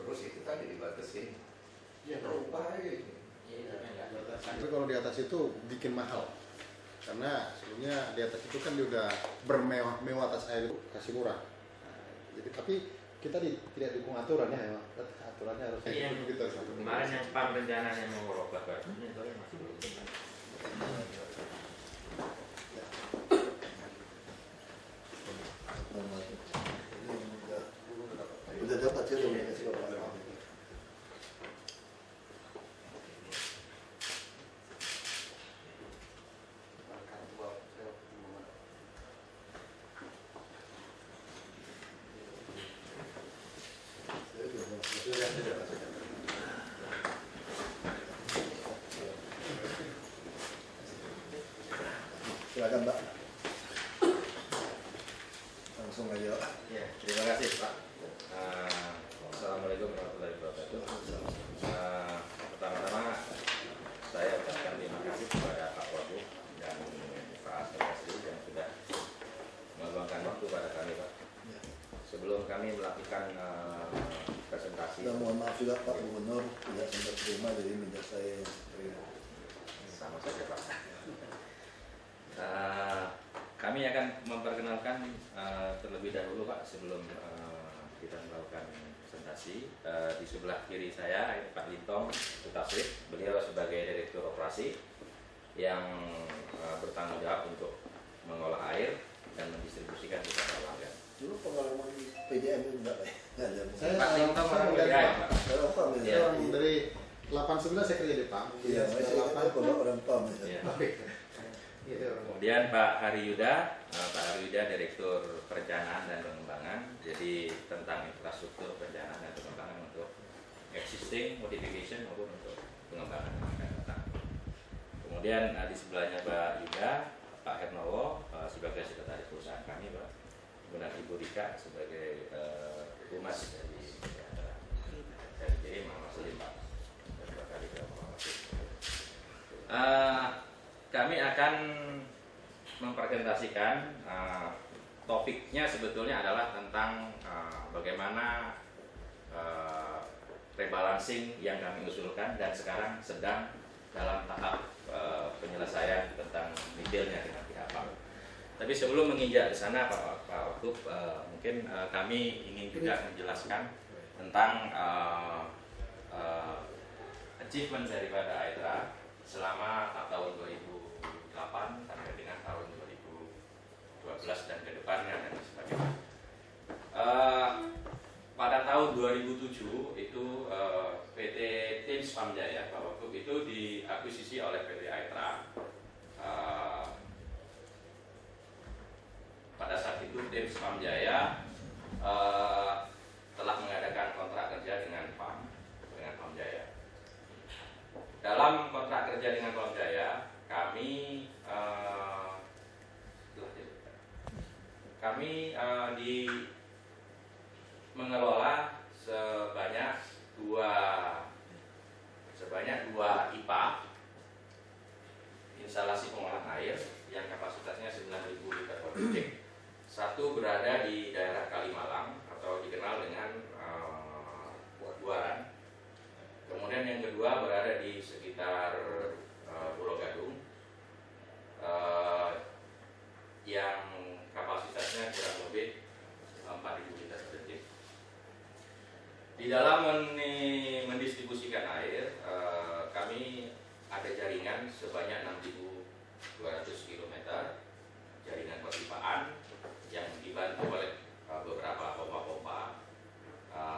terus itu tadi dibatasin. Ya berubah gitu. Tapi kalau di atas itu bikin mahal. Karena sebelumnya di atas itu kan dia udah bermewah-mewah atas air itu kasih murah. Nah, jadi tapi kita tidak dukung aturan ya, aturannya harus yang kita kemarin yang PAM rencananya mau merubah barunya tapi masih belum. Udah dapat ya, udah kasih ke Pak. Silakan Pak. Langsung aja Pak. Ya, terima kasih Pak. Assalamualaikum warahmatullahi wabarakatuh. Pertama-tama saya ucapkan terima kasih kepada Pak Wagub dan Pak Asri yang sudah meluangkan waktu pada kami Pak. Sebelum kami melakukan presentasi. Dan mohon maaf juga Pak Gubernur tidak sempat terima, jadi minta saya terima. Sama saja Pak. Kami akan memperkenalkan terlebih dahulu Pak sebelum kita melakukan presentasi. Di sebelah kiri saya Pak Lintong Utasrif, beliau sebagai Direktur Operasi yang bertanggung jawab untuk mengolah air dan mendistribusikan kepada pelanggan. Dulu pengalaman di PJM itu enggak ada. Pak Lintong orang PDAM Pak. Orang PAM Iya. ya. dari 89 saya kerja di PAM. Iya, saya kan kalau orang PAM ya. Iya. Kemudian Pak Hari Yuda, Direktur Perencanaan dan Pengembangan. Jadi tentang infrastruktur perencanaan dan pengembangan untuk existing, modification maupun untuk pengembangan yang akan datang. Kemudian di sebelahnya Pak Yuda, Pak Hernowo sebagai sekretaris perusahaan kami, Pak. Kemudian Ibu Rika sebagai humas dari JI Muhammad Selim, Pak. Dan Pak Rika Muhammad Selim. Kami akan mempresentasikan topiknya sebetulnya adalah tentang bagaimana rebalancing yang kami usulkan dan sekarang sedang dalam tahap penyelesaian tentang detailnya dengan pihak PAM. Tapi sebelum menginjak ke sana Pak Wagub, mungkin kami ingin juga menjelaskan tentang achievement daripada AETRA selama tahun 2008 sampai dengan tahun 2012 dan ke depannya dan sebagainya. Pada tahun 2007 itu PT Tims Pamjaya Pak Wagub itu diakuisisi oleh PT AETRA. Pada saat itu Tims Pamjaya telah mengadakan kontrak kerja dengan Pamjaya. Dalam kontrak kerja dengan Pamjaya, kami mengelola sebanyak dua IPA, instalasi pengolahan air yang kapasitasnya 9.000 liter per detik. Satu berada di daerah Kalimalang atau dikenal dengan Buaran. Kemudian yang kedua berada di sekitar Pulau Gadung yang kapasitasnya kurang lebih 4.000 liter per detik. Di dalam mendistribusikan air, kami ada jaringan sebanyak 6.200 km jaringan perpipaan yang dibantu oleh beberapa pompa-pompa,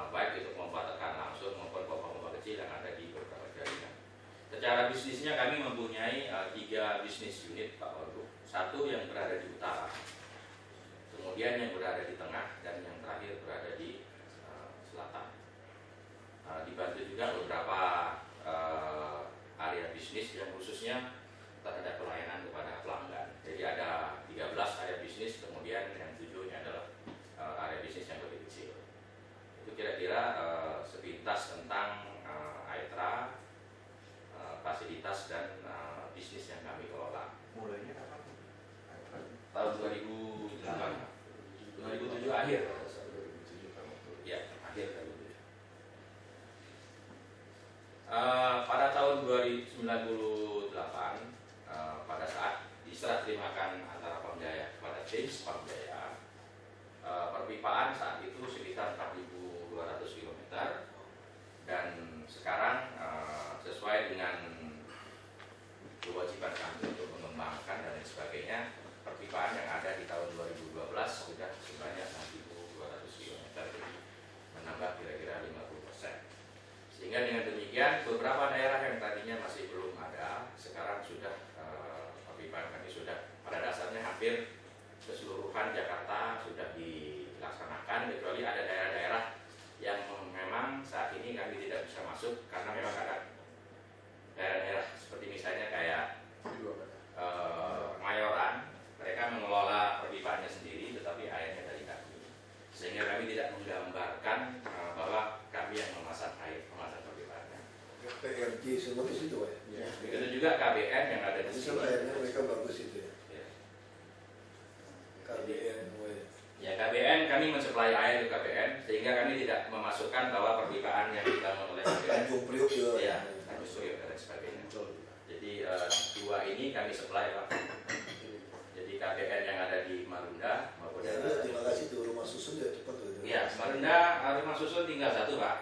baik itu pompa tekan langsung maupun pompa-pompa kecil yang ada di beberapa jaringan. Secara bisnisnya kami mempunyai 3 bisnis unit Pak Wagub. Satu yang berada di utara, kemudian yang berada di tengah, dan yang terakhir berada di selatan. Dibantu juga beberapa area bisnis yang khususnya terhadap pelayanan kepada pelanggan. Jadi ada 13 area bisnis, kemudian yang 7-nya adalah area bisnis yang lebih kecil. Itu kira-kira sepintas tentang AETRA, fasilitas dan bisnis yang kami kelola. Mulainya kapan? Tahun 2007 akhir. Ya, akhir 2007. pada saat diserah terimakan antara Pamjaya kepada tim Pamjaya, perpipaan saat itu sekitar 4.200 km, dan sekarang sesuai dengan kewajiban kami untuk mengembangkan dan lain sebagainya, perpipaan yang ada di tahun 2012 sudah sebanyak 6.200 km, jadi menambah kira-kira 50%. Sehingga dengan demikian beberapa daerah yang tadinya masih belum ada, sekarang sudah perpipaan kami sudah pada dasarnya hampir keseluruhan Jakarta sudah dilaksanakan, kecuali ada daerah-daerah yang memang saat ini kami tidak bisa masuk karena memang ada daerah-daerah seperti misalnya kayak Mayoran, mereka mengelola perpipaannya sendiri tetapi airnya dari kami, sehingga kami tidak menggambarkan bahwa kami yang memasang perpipaannya. PRJ semua di situ ya. Begitu juga KBN yang ada di Jadi sini. airnya mereka bagus itu ya. Ya. KBN, Ya, KBN kami mensuplai air ke KBN sehingga kami tidak memasukkan bahwa perpipaan yang dibangun oleh KBN. Tanjung Priok juga. Ya, Tanjung Priok dan lain sebagainya. Jadi dua ini kami supply Pak. Jadi KBN yang ada di Marunda maupun Ya, yang udah, ada terima kasih tuh rumah susun ya cepat tuh. Iya, Marunda rumah susun tinggal satu Pak,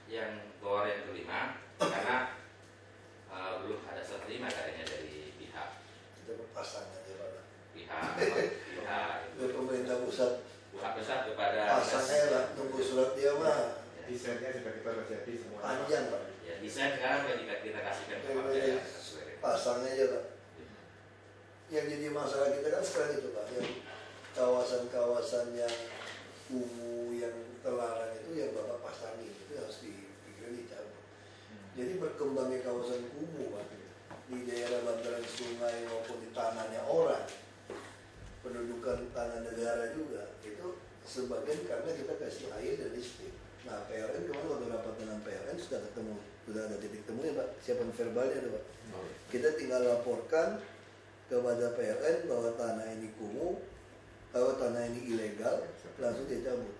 yang tower yang kelima, karena belum ada serah terima katanya dari pihak Kita pasang aja Pak. pihak Pemerintah pusat pihak besar kepada pasang aja lah, tunggu surat dia mah Desainnya sudah kita jadi semua. panjang Pak. ya, desain sekarang sudah kita kasihkan ke Pak Jaya. Pasang aja Pak. Yang jadi masalah kita kan sekarang itu Pak, yang kawasan-kawasan yang kumuh yang terlarang itu yang Bapak pasangi itu harus dipikir dicabut. Jadi berkembangnya kawasan kumuh Pak, di daerah bantaran sungai maupun di tanahnya orang, pendudukan tanah negara juga, itu sebagian karena kita kasih air dan listrik. Nah PLN kemarin waktu rapat dengan PLN sudah ketemu, sudah ada titik temunya Pak, siapan verbalnya ada Pak. Kita tinggal laporkan kepada PLN bahwa tanah ini kumuh, bahwa tanah ini ilegal, langsung dicabut.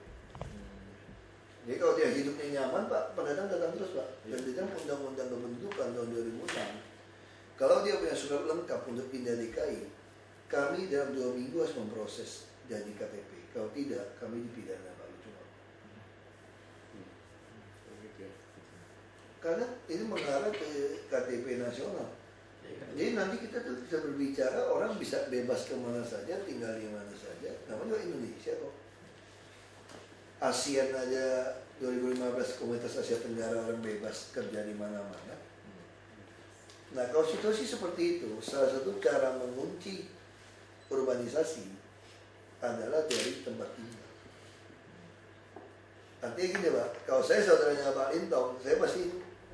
Jadi kalau dia hidupnya nyaman Pak, pendatang datang terus Pak. Dan di dalam undang-undang kependudukan tahun 2006, kalau dia punya surat lengkap untuk pindah DKI, kami dalam 2 minggu harus memproses jadi KTP. Kalau tidak, kami dipidana Pak. Cuma. Karena ini mengarah ke KTP nasional. Jadi nanti kita tuh bisa berbicara, orang bisa bebas kemana saja, tinggal di mana saja. Namanya Indonesia kok. ASEAN aja 2015 Komunitas Asia Tenggara orang bebas kerja di mana-mana. Nah kalau situasi seperti itu, salah satu cara mengunci urbanisasi adalah dari tempat tinggal. Artinya gini Pak, kalau saya saudaranya Pak Lintong, saya pasti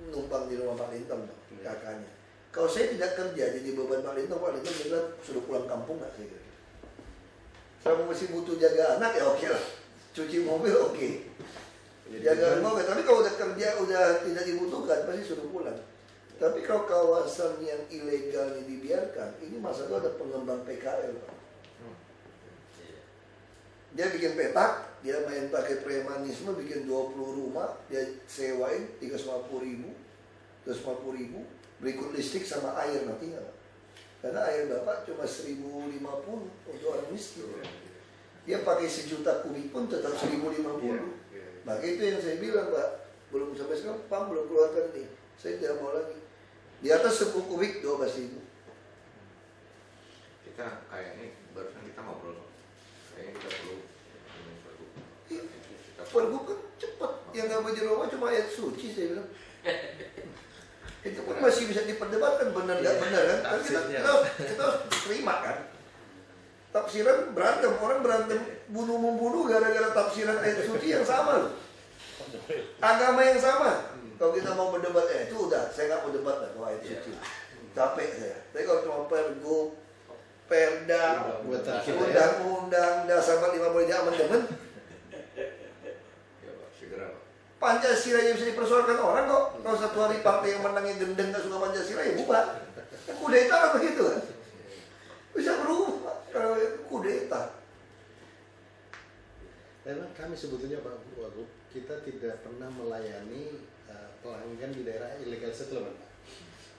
numpang di rumah Pak Lintong kakaknya. Kalau saya tidak kerja jadi beban Pak Lintong bilang suruh pulang kampung nggak saya kira. Saya masih butuh jaga anak ya oke lah, cuci mobil oke. Jaga rumah oke, tapi kalau udah kerja udah tidak dibutuhkan pasti suruh pulang. Tapi kalau kawasan yang ilegal ini dibiarkan, ini masa itu ada pengembang PKL Pak. Dia bikin petak, dia main pakai premanisme, bikin 20 rumah, dia sewain 350.000, 250.000, berikut listrik sama air nanti nggak? Karena air Bapak cuma 1.050 untuk orang miskin. Dia pakai 1 juta kubik pun tetap 1.050. Maka itu yang saya bilang Pak, belum sampai sekarang PAM belum keluarkan nih. Saya tidak mau lagi. Di atas 10 kubik 12.000. Kita kayaknya barusan kita ngobrol, kayaknya kita perlu Pergub kan cepat, yang nggak mau dirubah cuma ayat suci saya bilang. Itu pun masih bisa diperdebatkan benar nggak benar kan? Tapi kita harus terima kan. Tafsiran berantem, orang berantem bunuh-membunuh gara-gara tafsiran ayat suci yang sama loh. Agama yang sama. Kalau kita mau berdebat, itu udah, saya nggak mau debat lah kalau ayat suci. Capek saya. Tapi kalau cuma pergub, perda, undang-undang, dasar 45 amandemen, Pancasila yang bisa dipersoalkan orang kok. Kalau satu hari partai yang menangnya gendeng gak suka Pancasila ya bubar. Kudeta kan begitu kan. Bisa berubah kalau kudeta. Memang kami sebetulnya Pak Wagub, kita tidak pernah melayani pelanggan di daerah illegal settlement Pak.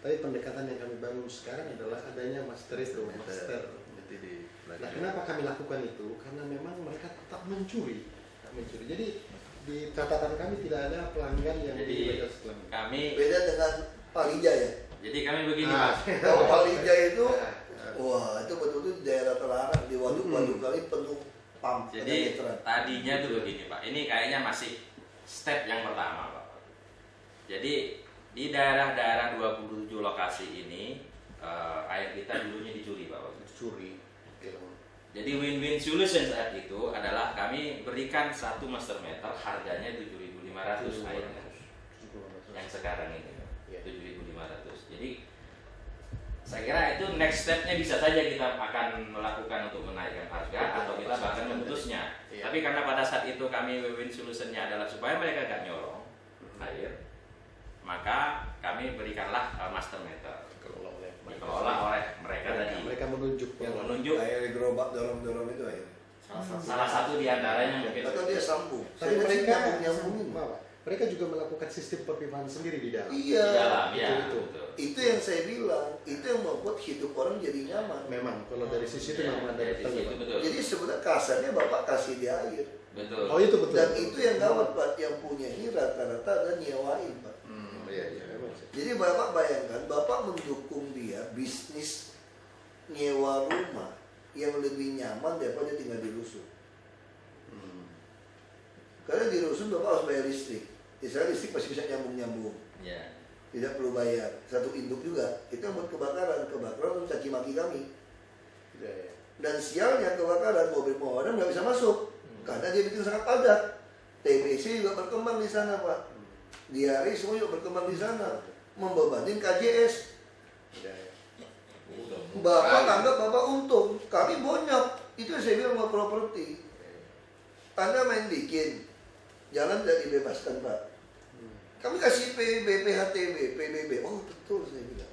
Tapi pendekatan yang kami bangun sekarang adalah adanya master itu, master. Jadi di Nah, kenapa kami lakukan itu? Karena memang mereka tetap mencuri. Jadi di catatan kami tidak ada pelanggan yang Jadi ilegal setelah. kami Beda dengan Palija ya. Jadi kami begini Ah. Pak. Kalau Palija itu, wah itu betul-betul di daerah terlarang di waduk-waduk kali penuh pump. ada Jadi meteran. tadinya tuh begini Pak. Ini kayaknya masih step yang pertama Pak. Jadi di daerah-daerah 27 lokasi ini air kita dulunya dicuri Pak. Curi. Jadi win-win solution saat itu adalah kami berikan 1 master meter harganya 7.500 airnya. Yang sekarang ini Ya. 7.500. Jadi saya kira itu next stepnya bisa saja kita akan melakukan untuk menaikkan harga atau kita bahkan memutusnya. Iya. Tapi karena pada saat itu kami win-win solutionnya adalah supaya mereka gak nyorong air, maka kami berikanlah master meter dikelola oleh mereka tadi Mereka menunjuk. yang menunjuk Air gerobak dorong-dorong itu air. salah satu di antaranya mungkin. Atau dia sambung. Tapi Saya sih mereka nyambung-nyambungin. mereka juga melakukan sistem perpipahan sendiri di dalam. Di Iya. dalam ya. Betul. Betul. Itu yang saya bilang, itu yang membuat hidup orang jadi nyaman. Memang kalau dari sisi itu Ya, memang ada dari sisi detailnya, itu Pak. betul. Jadi sebenarnya kasarnya Bapak kasih dia air. Betul. Oh itu betul. Dan itu yang gawat Pak, yang punya ini rata-rata ada nyewain Pak. Iya memang sih. Jadi Bapak bayangkan, Bapak mendukung dia bisnis nyewa rumah yang lebih nyaman daripada tinggal di rusun. Karena di rusun Bapak harus bayar listrik. Misalnya listrik masih bisa nyambung-nyambung, Ya. tidak perlu bayar. Satu induk juga, itu yang buat kebakaran untuk caci maki kami. Iya. Dan sialnya kebakaran, mobil pemadam nggak bisa masuk karena dia bikin sangat padat. TBC juga berkembang di sana Pak. Diare semua juga berkembang di sana, membebani KJS. Bapak anggap Bapak untung, kami bonyok. Itu yang saya bilang sama properti. Anda main bikin, jalan tidak dibebaskan Pak. Kami kasih PBB. Oh betul saya bilang.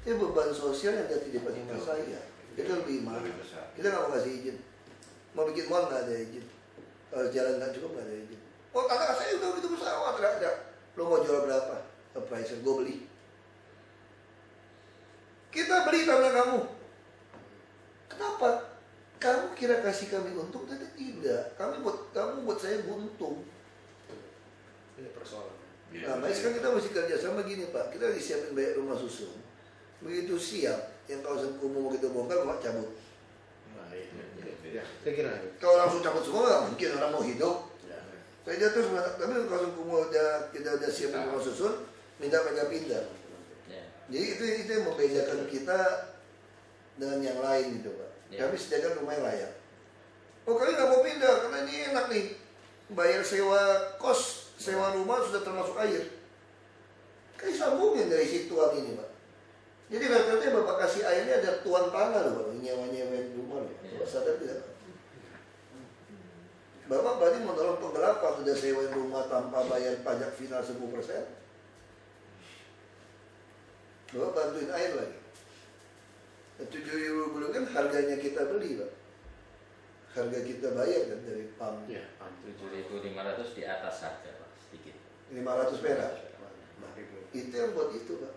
Itu beban sosial yang tidak diberikan saya. Itu lebih mahal. Kita nggak mau kasih izin. Mau bikin mall nggak ada izin. Kalau jalan nggak cukup nggak ada izin. Oh tanah saya udah begitu besar, nggak ada. Lo mau jual berapa? Appraiser, gue beli. Kita beli tanah kamu. Kenapa? Kamu kira kasih kami untung? Tidak. Kamu buat saya buntung. Ini persoalan. Nah, baik sekarang kita mesti kerja sama gini Pak. Kita lagi siapin banyak rumah susun. Begitu siap, yang kawasan kumuh mau kita bongkar, Bapak cabut. Nah, ya, saya kira. Kalau langsung cabut semua nggak mungkin orang mau hidup. Ya. Saya jatuh sebenarnya, tapi kawasan kumuh kita udah siapin rumah susun, minta mereka pindah. Ya. Jadi itu yang membedakan kita dengan yang lain gitu Pak. Ya. Kami sediakan rumah yang layak. Oh kalian nggak mau pindah karena ini enak nih. Bayar sewa kos, sewa rumah sudah termasuk air. Kan sambungin dari si tuan ini Pak. Jadi rata-rata Bapak kasih airnya ada tuan tanah loh Pak. Nyewa-nyewain rumah loh. Bapak sadar tidak? Bapak berarti menolong penggelapan sudah sewain rumah tanpa bayar pajak final 10%. Bapak bantuin air lagi. 7.000 belum kan harganya kita beli Pak. Harga kita bayar kan dari PAM. Ya, 7.500 di atas harga Pak, sedikit. 500 perak. Itu yang buat itu Pak.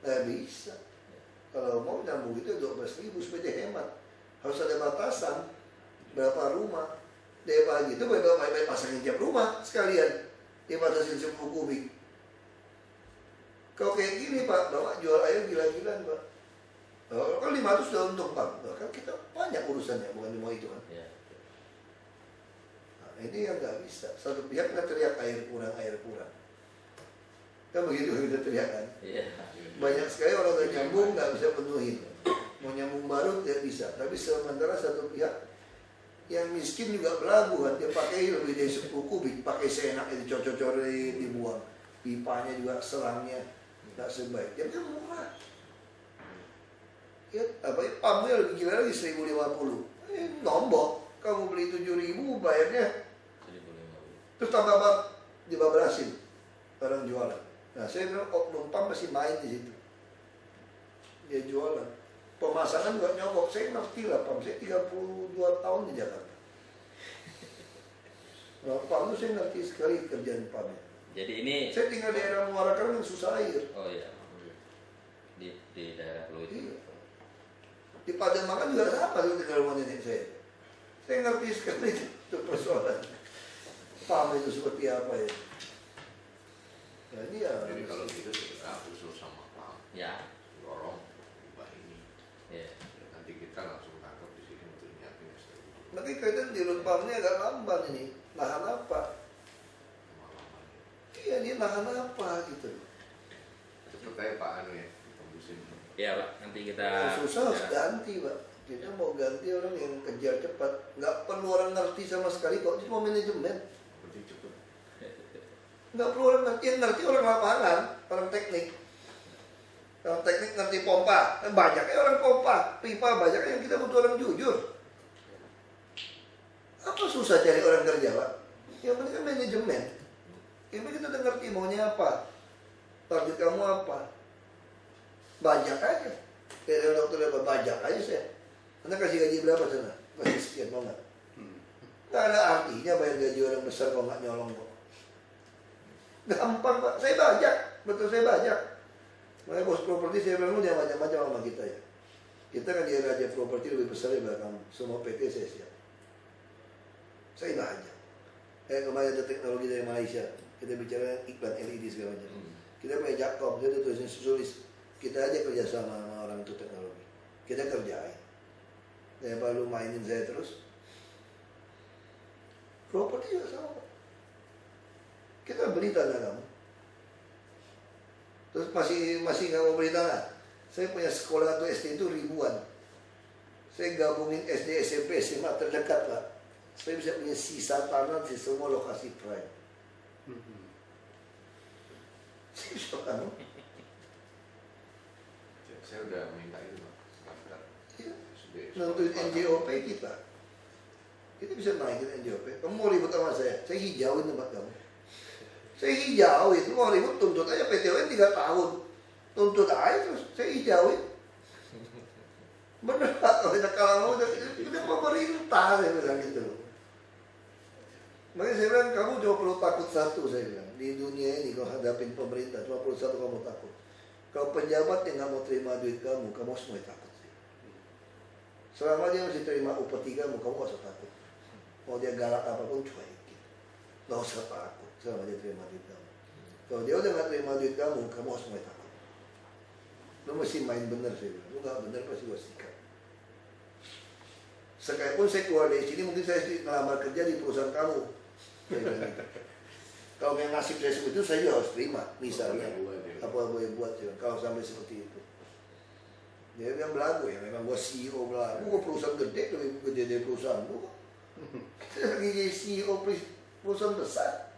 Nggak bisa. Kalau mau nyambung itu 12.000 supaya dia hemat. Harus ada batasan berapa rumah. Dia pagi itu baik-baik pasangin tiap rumah sekalian. Dia batasin 10 kubik. Kalau kayak gini Pak, Bapak jual air gila-gilaan Pak. Kalau 500 sudah untung Pak. Kan kita banyak urusannya, bukan cuma itu kan. Ya. Nah, ini yang nggak bisa. Satu pihak kita teriak air kurang. Kan begitu kita teriak kan. Iya. Banyak sekali orang yang nyambung nggak bisa penuhin. Mau nyambung baru tidak bisa. Tapi sementara satu pihak yang miskin juga belagu kan. Dia pakai lebih dari 10 kubik. Pakai seenaknya dicocor-cocorin, dibuang. Pipanya juga selangnya nggak sebaik. Jadi kan murah. Ya, apa ya, pamnya lebih gila lagi 1.050. Nombok. Kamu beli 7.000 bayarnya. 1.500. Terus tambah dibabarasin orang jualan. Nah, saya bilang oknum PAM masih main di situ. Dia jualan. Pemasangan juga nyogok. Saya ngerti lah PAM. Saya 32 tahun di Jakarta. Nah, PAM itu saya ngerti sekali kerjaan PAM-nya. Jadi ini Saya tinggal di daerah Muara Karang yang susah air. oh iya. di daerah Pluit. Iya. Di Pademangan juga sama tuh tinggal rumah nenek saya. Saya ngerti sekali itu persoalan. Paham itu seperti apa ya. Nah, ini ya. Jadi kalau gitu segera usul sama Pak Ya. Lorong ubah ini. Ya. Ya, nanti kita langsung tangkap di sini untuk nyiapin STU. Tapi kaitan di Rempang ini agak lamban ini. Lahan apa? Pengalaman. Iya, ini lahan apa gitu. Cepet aja Pak Anu ya, ditembusin. Ya Pak, nanti kita Yang susah harus bicara. ganti, Pak. Kita mau ganti orang yang kejar cepat. Nggak perlu orang ngerti sama sekali kok. Cuma manajemen. Penting cepet. Nggak perlu orang ngerti. Yang ngerti orang lapangan, orang teknik. Orang teknik ngerti pompa. Banyaknya orang pompa. Pipa banyaknya yang kita butuh orang jujur. Apa susah cari orang kerja, Pak? Yang penting kan manajemen. Yang penting kita udah ngerti maunya apa. Target kamu apa. Bajak aja. Kayak dokter apa, bajak aja saya. Anda kasih gaji berapa sana? Kasih sekian, mau nggak? Nggak ada artinya bayar gaji orang besar kalau nggak nyolong kok. Gampang Pak, saya bajak. Betul saya bajak. Makanya bos properti saya bilang, lu jangan macam-macam sama kita ya. Kita kan dia raja properti lebih besar daripada kamu. Semua PT saya siap. Saya bajak. Kayak kemarin ada teknologi dari Malaysia. Kita bicara iklan LED segala macam. Kita punya Jakkom, dia tuh tulisin sulis. Kita aja kerjasama sama orang itu teknologi. Kita kerjain. Daripada lu mainin saya terus. Properti juga sama. Kita beli tanah kamu. Terus masih nggak mau beli tanah. Saya punya sekolah atau SD itu ribuan. Saya gabungin SD, SMP, SMA terdekat Pak. Saya bisa punya sisa tanah di semua lokasi prime. Saya bisa kan? Saya udah minta itu Pak. Daftar. Iya. SD. Nentuin NJOP kita. Kita bisa naikin NJOP. Kamu mau ribut sama saya hijauin tempat kamu. Saya hijauin, lu mau ribut tuntut aja PTON 3 tahun. Tuntut aja terus, saya hijauin. Bener Pak, kalau udah pemerintah saya bilang gitu loh. Makanya saya bilang kamu cuma perlu takut satu saya bilang. Di dunia ini kalau hadapin pemerintah cuma perlu satu kamu takut. Kalau pejabat yang nggak mau terima duit kamu harus mulai takut. Selama dia masih terima upeti kamu gak usah takut. Mau dia galak apapun cuekin. Gak usah takut selama dia terima duit kamu. Kalau dia udah gak terima duit kamu harus mulai takut. Lu mesti main bener sih. Lu gak bener pasti gua sikat. Sekalipun saya keluar dari sini mungkin saya ngelamar kerja di perusahaan kamu. Kalau yang nasib saya seperti itu saya juga harus terima. Misalnya apa boleh buat sih kalau sampai seperti itu. Dia bilang belagu ya, memang gua CEO belagu, gua perusahaan gede lebih gede dari perusahaan gua. Kita lagi jadi CEO perusahaan besar.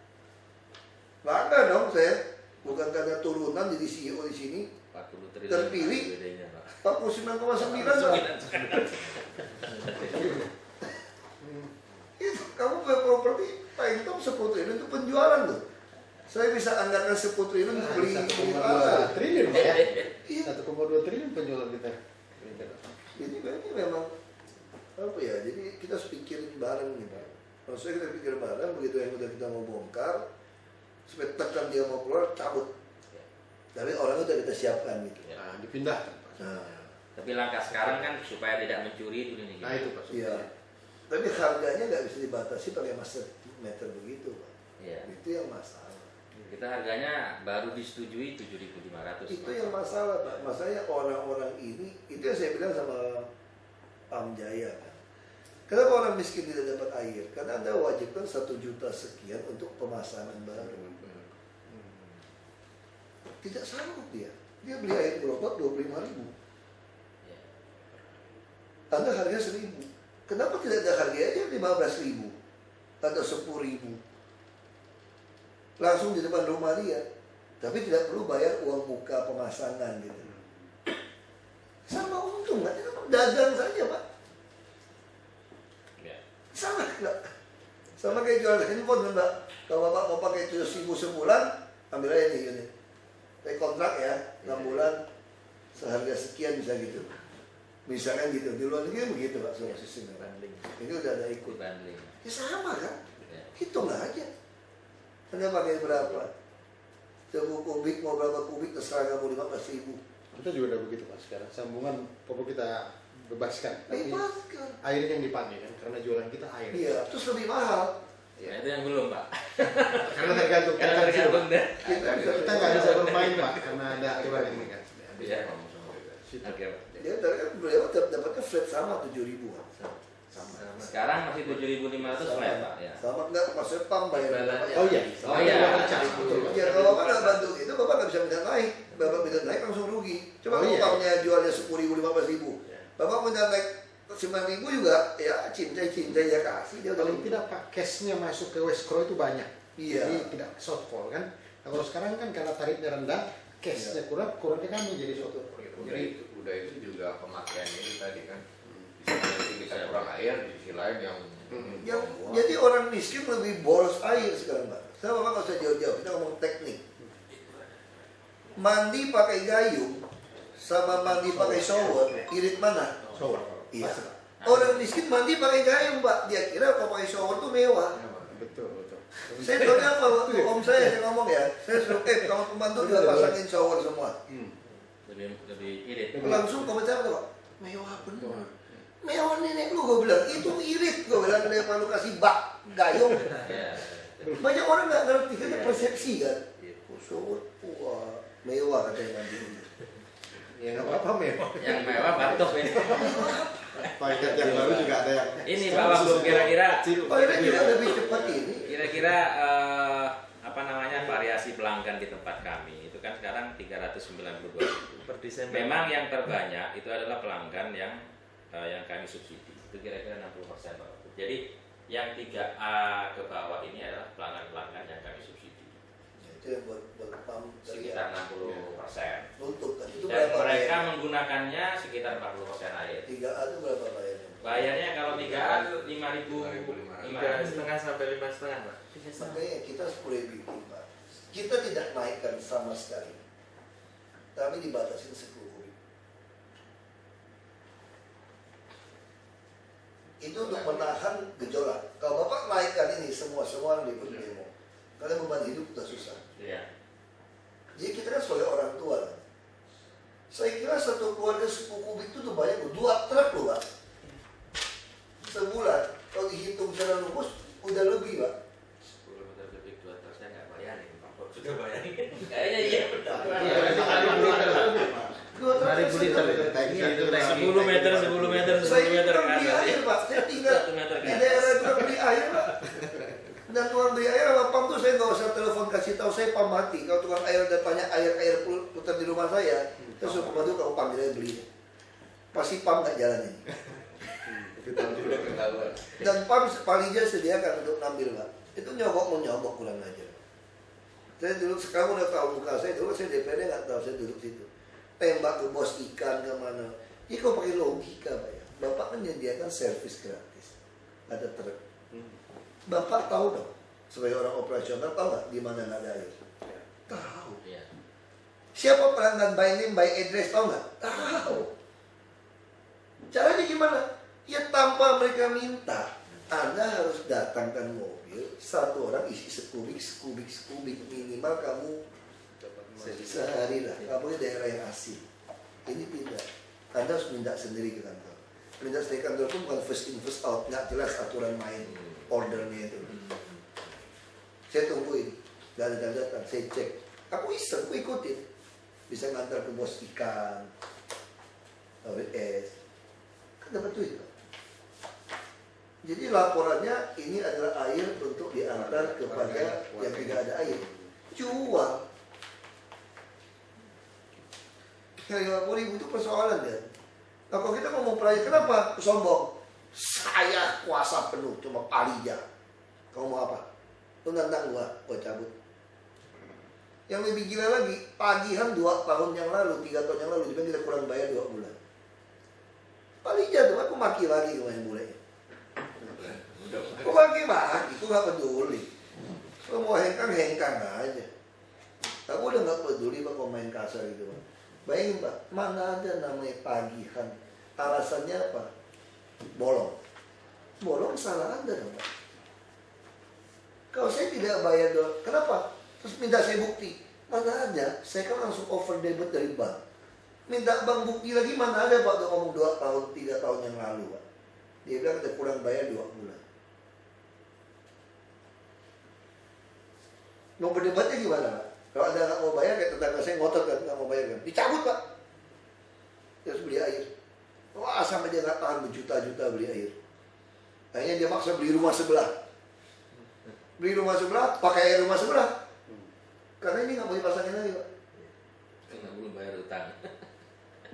Bangga dong saya, bukan karena turunan jadi CEO di sini. 40 triliun Terpilih. bedanya, Pak. 49,9 itu kamu punya properti paling top 10 triliun itu penjualan tuh. Saya bisa anggarkan 10 triliun untuk beli tanah. 1,2 triliun Pak ya? Iya. 1,2 triliun penjualan kita. Jadi berarti memang apa ya? Jadi kita harus pikirin bareng nih Pak. Maksudnya kita pikir bareng begitu yang udah kita mau bongkar, supaya tekan dia mau keluar cabut. Tapi orang itu kita siapkan gitu. Nah, dipindahkan. Nah, Tapi langkah sekarang kan supaya tidak mencuri itu nih. Nah itu Pak. iya. Tapi harganya nggak bisa dibatasi pakai master meter begitu Pak. Iya. Itu yang masalah. Kita harganya baru disetujui 7.500. Itu yang masalah Pak. Masalahnya orang-orang ini, itu yang saya bilang sama Pamjaya kan. Kenapa orang miskin tidak dapat air? Karena Anda wajibkan 1 juta sekian untuk pemasangan baru. Tidak sanggup dia. Dia beli air gerobak 25.000. Anda harga 1.000. Kenapa tidak ada harganya 15.000 atau 10.000? Langsung di depan rumah dia. Tapi tidak perlu bayar uang muka pemasangan gitu. Sama untung kan? Dagang saja Pak. Ya. Sama enggak? Sama kayak jual handphone Mbak. Kalau Bapak mau pakai 7.000 sebulan, ambil aja nih unit. Kayak kontrak ya, 6 bulan seharga sekian bisa gitu. Misalkan gitu, di luar negeri begitu Pak, semua sistemnya. Ini udah ada ikut. Bandling. Ya sama kan? Ya. Hitung aja. Anda pakai berapa? 1000 kubik mau berapa kubik terserah kamu 15.000. Kita juga udah begitu Pak sekarang. Sambungan pupuk kita bebaskan. Tapi Bebaskan. airnya yang dipakai kan karena jualan kita air. Iya, terus lebih mahal. Ya, itu yang belum Pak. Karena tergantung Karena tergantung deh. kita nggak bisa bermain Pak karena ada aturan ini kan. Iya. Situ. Oke. Dia tadi kan beliau dapatnya flat sama 7.000. Sama. Sekarang masih 7.500 Pak ya Pak. Ya. Sama enggak maksudnya pam bayar bapaknya. Oh iya. Oh iya. Betul. Ya kalau bapak nggak bantu itu bapak nggak bisa minta naik. Bapak minta naik langsung rugi. Coba Oh, kalau iya. pamnya jualnya 10.000, 15.000. Bapak minta naik 9.000 juga ya cinta ya kasih dia Paling tidak Pak cashnya masuk ke Westcro itu banyak. Iya. Jadi tidak shortfall kan. Nah, kalau sekarang kan karena tarifnya rendah, cashnya kurang ke kami jadi shortfall gitu. Udah itu juga pemakaian ini tadi kan. Di sisi kita kurang air, di sisi lain yang Jadi orang miskin lebih boros air sekarang Pak. Saya bapak nggak usah jauh-jauh, kita ngomong teknik. Mandi pakai gayung sama mandi pakai shower, irit mana? Shower. Iya. Pasti, Pak. Orang miskin mandi pakai gayung Pak. Dia kira kalau pakai shower tuh mewah. Betul. Saya tahu apa waktu om saya ngomong ya. Saya suruh kalau pembantu juga pasangin shower semua. Lebih irit. Langsung komentar tuh Pak. Mewah bener. Mewah nenek lu gue bilang itu irit gue bilang daripada lu kasih bak gayung. Ya. Banyak orang nggak ngerti kan persepsi kan. Oh, shower wah mewah katanya mandi. Ya nggak apa-apa mewah. Yang mewah batuk ini. Paket yang baru juga ada yang. Ini Pak Wagub kira-kira Oh ini tidak lebih cepat ini. kira-kira apa namanya variasi pelanggan di tempat kami itu kan sekarang 392.000 per Desember. Memang yang terbanyak itu adalah pelanggan yang kami subsidi. Itu kira-kira 60% Pak Wagub. Jadi yang 3A ke bawah ini adalah pelanggan-pelanggan yang kami subsidi. Itu yang buat pam Sekitar 60%. untuk kan itu Dan berapa mereka bayarnya? menggunakannya sekitar 40% air. 3A itu berapa bayarnya? Bayarnya kalau 3A itu 5.500. 3,5 sampai 5,5 Pak. Makanya kita 10.000 bikin Pak. Kita tidak naikkan sama sekali. Tapi dibatasin 10 kubik. Itu untuk menahan gejolak. Kalau Bapak naikkan ini semua orang ikut demo. Karena beban hidup sudah susah. Iya. Jadi kita kan sebagai orang tua kan. Saya kira satu keluarga 10 kubik itu tuh banyak, 2 truk loh Pak. Sebulan, kalau dihitung secara lumus, udah lebih Pak. 10 meter kubik 2 truk saya nggak bayarin Pak. Sudah bayarin. Kayaknya iya benar. 5.000 liter itu tanki itu tanki. 10 meter 10 meter 10 Saya meter tukang kan. beli air Pak, saya tinggal 1 meter di kan. daerah tukang beli air Pak. Dan tukang beli air sama pam tuh saya nggak usah telepon kasih tahu saya pam mati. Kalau tukang air udah tanya air putar di rumah saya, terus suruh pembantu kamu panggil aja beli. Pasti pam nggak jalan ini. udah ketahuan. Dan pam Palija sediakan untuk ngambil Pak. Itu nyogok kurang aja. Saya dulu sekarang udah tahu muka saya dulu saya DPD nggak tahu saya duduk situ. Tembak ke bos ikan kemana. Ini kok pakai logika Pak ya. Bapak kan menyediakan servis gratis. Ada truk. Bapak tahu dong, sebagai orang operasional tahu nggak di mana nggak ada air? Tahu. Iya. Siapa pelanggan by name, by address tahu nggak? Tahu. Caranya gimana? Ya tanpa mereka minta, Anda harus datangkan mobil, satu orang isi sekubik minimal kamu sehari lah. Kamu di daerah yang asing. Ini pindah. Anda harus minta sendiri ke kantor. Minta sendiri ke kantor pun bukan first in first out, nggak jelas aturan main ordernya itu. Saya tungguin, nggak ada datang, saya cek. Aku iseng, aku ikutin. Bisa ngantar ke bos ikan, WS, kan dapat duit Pak. Jadi laporannya ini adalah air untuk diantar kepada yang tidak ada air. Jual. Yang 50.000 itu persoalan kan. Nah kalau kita ngomong proyek, kenapa sombong? Saya kuasa penuh, cuma Palija. Kamu mau apa? Lu nantang gua cabut. Yang lebih gila lagi, tagihan 2 tahun yang lalu, 3 tahun yang lalu, dia kita kurang bayar 2 bulan. Palija tuh, aku maki lagi kemarin mulai. Aku maki, aku gak peduli. Kalau mau hengkang aja. Aku udah gak peduli Pak kalau main kasar gitu Pak. Bayangin Pak, mana ada namanya tagihan. Alasannya apa? Bolong. Bolong salah Anda dong Pak. Kalau saya tidak bayar dong, kenapa? Terus minta saya bukti. Mana ada, saya kan langsung over debit dari bank. Minta bank bukti lagi, mana ada Pak, udah ngomong 2 tahun, 3 tahun yang lalu Pak. Dia bilang ada kurang bayar 2 bulan. Mau berdebatnya gimana Pak? Kalau Anda nggak mau bayar, kayak tetangga saya ngotot kan, nggak mau bayar kan, dicabut Pak. Terus beli air. Wah, sampai dia nggak tahan berjuta-juta beli air. Akhirnya dia maksa beli rumah sebelah. Beli rumah sebelah, pakai air rumah sebelah. Karena ini nggak mau dipasangin lagi Pak. Karena belum bayar utang.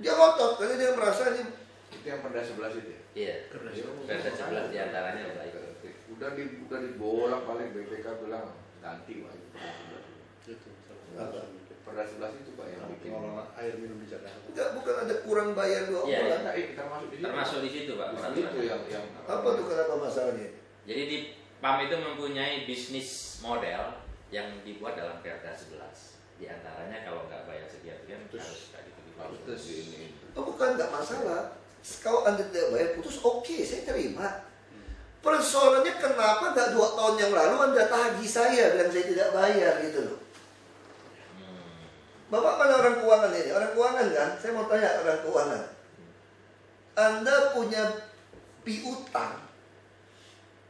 Dia ngotot, karena dia merasa ini. Itu yang perda 11 itu ya? Iya. Perda 11 diantaranya baik. Udah dibolak-balik BPK bilang ganti Pak. Itu Apa? Perda 11 itu Pak yang bikin. pengelolaan air minum di Jakarta. Enggak, bukan ada kurang bayar 2 Iya, bulan. Enggak, termasuk di situ. Termasuk di situ Pak. Di situ yang Apa tuh kenapa masalahnya? Jadi di PAM itu mempunyai bisnis model yang dibuat dalam Perda 11. Di antaranya kalau nggak bayar sekian-sekian harus tadi harus di ini. Oh bukan, nggak masalah. Kalau Anda tidak bayar putus, oke, saya terima. Persoalannya kenapa nggak 2 tahun yang lalu Anda tagih saya dan saya tidak bayar gitu loh. Bapak mana orang keuangan ini? Orang keuangan kan? Saya mau tanya orang keuangan. Anda punya piutang.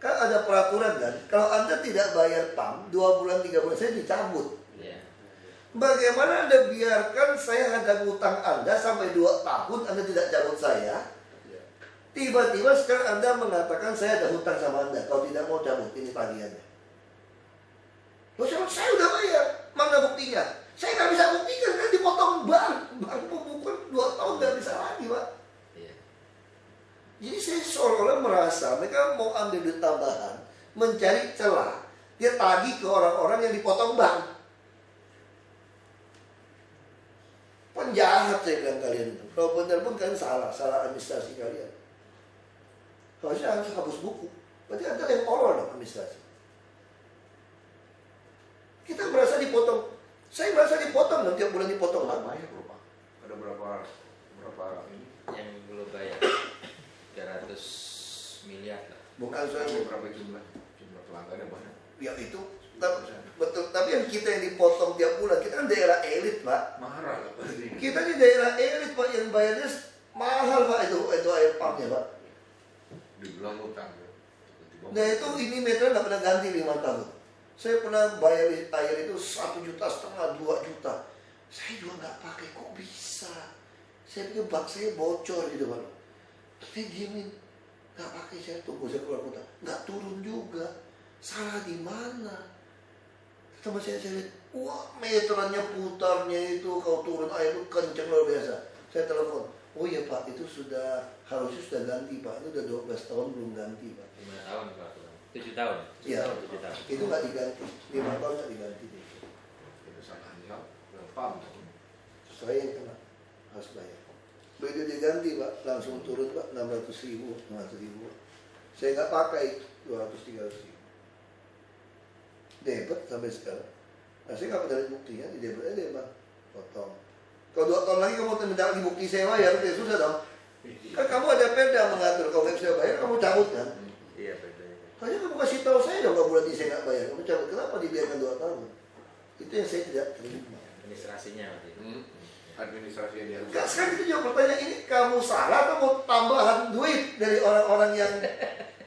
Kan ada peraturan kan? Kalau Anda tidak bayar PAM 2 bulan, 3 bulan, saya dicabut. Iya. Bagaimana Anda biarkan saya ada utang Anda sampai 2 tahun Anda tidak cabut saya? Tiba-tiba sekarang Anda mengatakan saya ada hutang sama Anda. Kalau tidak mau cabut, ini tagihannya. Loh, saya udah bayar. Mana buktinya? Saya nggak bisa buktikan, kan dipotong bank. Bank bukan 2 tahun nggak bisa lagi Pak. Iya. Jadi saya seolah-olah merasa mereka mau ambil duit tambahan, mencari celah. Dia tagih ke orang-orang yang dipotong bank. Penjahat saya bilang kalian itu. Kalau benar pun kalian salah administrasi kalian. Harusnya harus hapus buku. Berarti Anda yang orang dong administrasi. Kita merasa dipotong. Saya merasa dipotong dong, tiap bulan dipotong. Nggak bayar loh Pak. Ada berapa ini? Yang belum bayar 300 miliar lah. Bukan saya. Berapa jumlah pelanggannya banyak. Ya itu betul. Tapi yang kita yang dipotong tiap bulan, kita kan daerah elit Pak. Marah lah pasti. Kita di daerah elit Pak, yang bayarnya mahal Pak itu air pumpnya Pak. Dibilang utang. Nah itu ini meter nggak pernah ganti 5 tahun. Saya pernah bayar air itu 1,5 juta, 2 juta. Saya juga nggak pakai, kok bisa? Saya pikir bak saya bocor gitu Pak. Saya diemin, nggak pakai, saya tunggu saya keluar kota, nggak turun juga. Salah di mana? Sama saya lihat, wah meterannya putarnya itu kalau turun air itu kenceng luar biasa. Saya telepon, oh iya Pak, itu harusnya sudah ganti Pak, itu udah 12 tahun belum ganti Pak. 5 tahun Pak. 7 tahun. Iya, 7 tahun. itu nggak diganti, 5 tahun nggak diganti. Itu salahnya PAM. Saya yang kena, harus bayar. Begitu diganti Pak, langsung turun Pak, 600.000, 500.000. Saya nggak pakai 200-300.000. Debet sampai sekarang. Nah, saya nggak ada buktinya, di debet aja Pak, potong. Kalau 2 tahun lagi kamu minta lagi bukti saya bayar, ya susah dong. Kan kamu ada perda mengatur, kalau nggak bisa bayar kamu cabut kan. Iya, bedanya. Hanya kamu kasih tahu saya dong, kalau bulan ini saya nggak bayar, kamu cabut. Kenapa dibiarkan 2 tahun? Itu yang saya tidak terima. Administrasinya berarti. Administrasi yang diharuskan. Nggak, sekarang itu juga pertanyaan, ini kamu salah atau mau tambahan duit dari orang-orang yang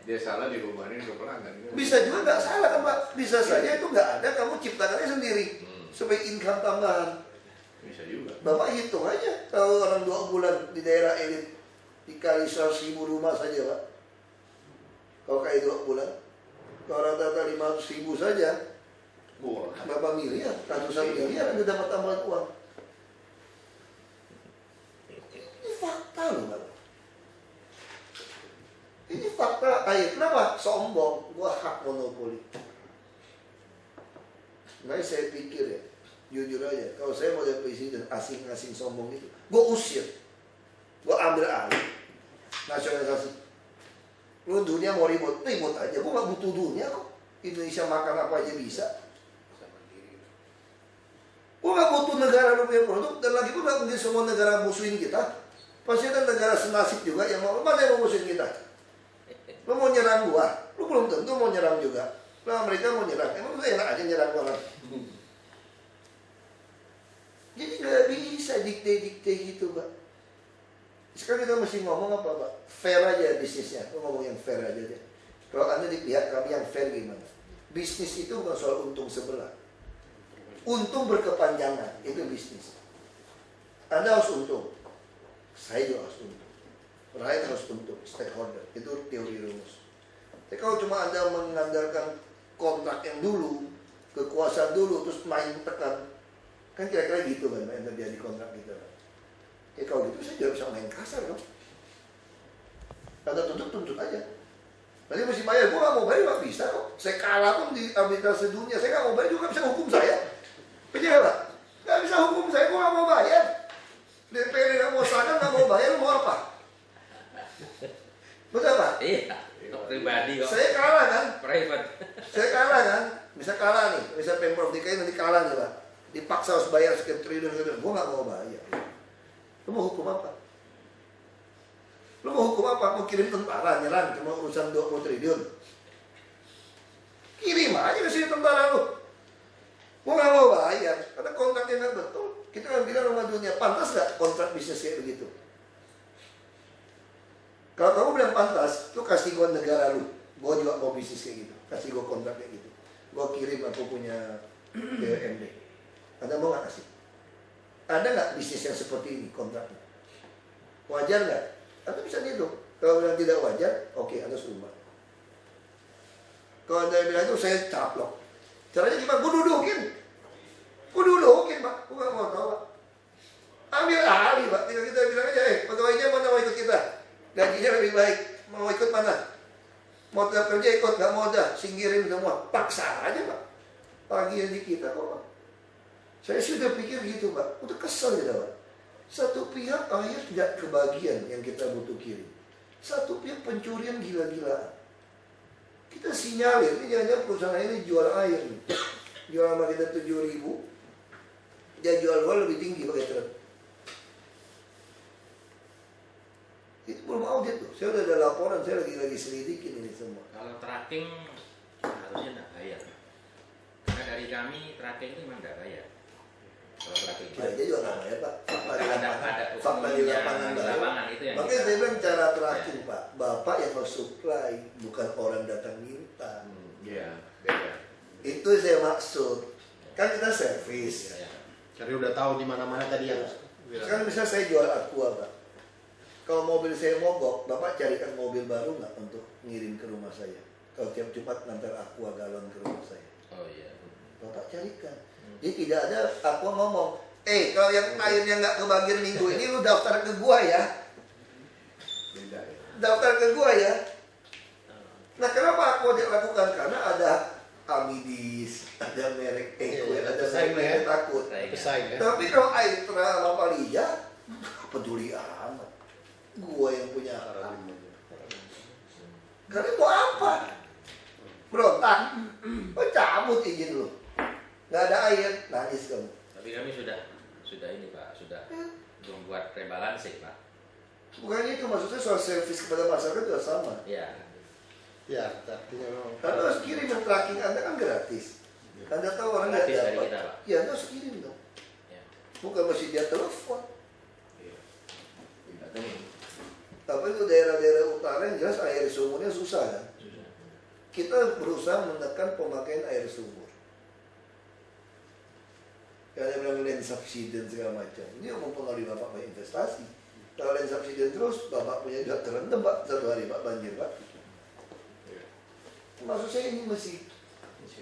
Dia salah dibebanin ke pelanggan. bisa juga nggak salah kan Pak? Bisa saja itu nggak ada, kamu ciptakannya sendiri sebagai income tambahan. Bisa juga. Bapak hitung aja, kalau orang 2 bulan di daerah elit dikali 100.000 rumah saja Pak. Kalau kayak 2 bulan, kalau rata-rata 500.000 saja, berapa miliar, ratusan miliar Anda dapat tambahan uang. Ini fakta loh Pak. Ini fakta air. Kenapa? Sombong. Gua hak monopoli. Makanya saya pikir ya, jujur aja, kalau saya mau jadi presiden asing-asing sombong itu, gua usir. Gua ambil alih. Nasionalisasi. Lu dunia mau ribut aja. Gua gak butuh dunia kok. Indonesia makan apa aja bisa. Gua gak butuh negara lu punya produk. Dan lagi pun gak mungkin semua negara musuhin kita. Pasti ada negara senasib juga yang mau. Mana yang mau musuhin kita? Lu mau nyerang gua, lu belum tentu mau nyerang juga. Nah mereka mau nyerang, emang lu enak aja nyerang orang. Jadi nggak bisa dikte-dikte gitu, Pak. Sekarang kita mesti ngomong apa, Pak? Fair aja bisnisnya. Aku ngomong yang fair aja deh. Kalau Anda di pihak kami yang fair gimana? Bisnis itu bukan soal untung sebelah. Untung berkepanjangan, itu bisnis. Anda harus untung. Saya juga harus untung. Rakyat harus untung, stakeholder. Itu teori rumus. Tapi kalau cuma Anda mengandalkan kontrak yang dulu, kekuasaan dulu, terus main tekan, kan kira-kira gitu kan yang terjadi kontrak kita. Ya kalau gitu saya juga bisa main kasar dong. Anda tuntut aja. Nanti mesti bayar, gue gak mau bayar gak bisa kok. Saya kalah pun di arbitrase dunia, saya gak mau bayar juga bisa hukum saya. Betul gak? Gak bisa hukum saya, gue gak mau bayar. DPR gak mau sadar, gak mau bayar, mau apa? Betul Pak? Iya, pribadi kok. Saya kalah kan? Private. Saya kalah kan? Bisa kalah nih, bisa Pemprov DKI nanti kalah nih Pak. Dipaksa harus bayar sekian triliun, gue gak mau bayar. Lu mau hukum apa? Lu mau hukum apa? Mau kirim tentara nyerang cuma urusan 20 triliun. Kirim aja ke sini tentara lu. Gua gak mau bayar karena kontraknya gak betul. Kita kan bilang sama dunia, pantas gak kontrak bisnis kayak begitu? Kalau kamu bilang pantas, lu kasih gua negara lu. Gua juga mau bisnis kayak gitu. Kasih gua kontrak kayak gitu. Gua kirim aku punya BUMD. Anda mau gak kasih? Ada nggak bisnis yang seperti ini kontraknya? Wajar nggak? Anda bisa hitung. Kalau bilang tidak wajar, oke, Anda suruh. Kalau Anda bilang itu saya caplok. Caranya gimana? Gue dudukin, Pak. Gue nggak mau tahu, Pak. Ambil alih, Pak. Tinggal kita bilang aja, pegawainya mana mau ikut kita? Gajinya lebih baik. Mau ikut mana? Mau tetap kerja ikut, nggak mau dah. Singkirin semua. Paksa aja, Pak. Bagian di kita kok, Pak. Saya sudah pikir gitu Pak, udah kesel gitu Pak. Satu pihak air tidak kebagian yang kita butuh kirim. Satu pihak pencurian gila-gilaan. Kita sinyalir, ini jangan-jangan perusahaan ini jual air nih. Jual sama kita 7.000, dia jual lebih tinggi pakai truk. Itu belum audit tuh, saya udah ada laporan, saya lagi selidikin ini semua. Kalau tracking harusnya tidak bayar. Karena dari kami tracking itu memang tidak bayar. Kalau tracking Aja juga nggak bayar Pak. Fakta di lapangan itu yang makanya saya bilang cara tracking Pak. Bapak yang harus supply, bukan orang datang minta. Iya, beda. Itu saya maksud. Kan kita servis. Jadi udah tahu di mana-mana tadi yang Sekarang misalnya saya jual Aqua Pak. Kalau mobil saya mogok, Bapak carikan mobil baru nggak untuk ngirim ke rumah saya? Kalau tiap Jumat nanti Aqua galon ke rumah saya. Oh iya. Bapak carikan. Jadi tidak ada Aqua ngomong, kalau yang airnya nggak kebagian minggu ini lu daftar ke gua ya. Beda ya. Daftar ke gua ya. Nah kenapa Aqua dia lakukan? Karena ada Amidis, ada merek ada merek takut. pesaing ya. Tapi kalau air sama Palija, peduli amat. Gua yang punya hak. Karena itu apa? Berontak. Oh, cabut izin lu. Nggak ada air, nangis kamu. Tapi kami sudah ini Pak, sudah membuat rebalancing Pak. Bukan itu, maksudnya soal servis kepada masyarakat juga sama. Ya. Ya, artinya memang. Anda harus kirim tracking Anda kan gratis. Anda tahu orang nggak Gratis dari dapat. kita, Pak. Ya, Anda harus kirim dong. Ya. Bukan mesti dia telepon. Iya. Tidak tahu. Tapi itu daerah-daerah utara yang jelas air sumurnya susah kan. Sudah. Kita berusaha menekan pemakaian air sumur. Yang ada bilang land subsidence segala macam. Ini yang mempengaruhi Bapak punya investasi. Kalau land subsidence terus, Bapak punya juga terendam Pak. Satu hari Pak banjir Pak. Maksud saya ini mesti.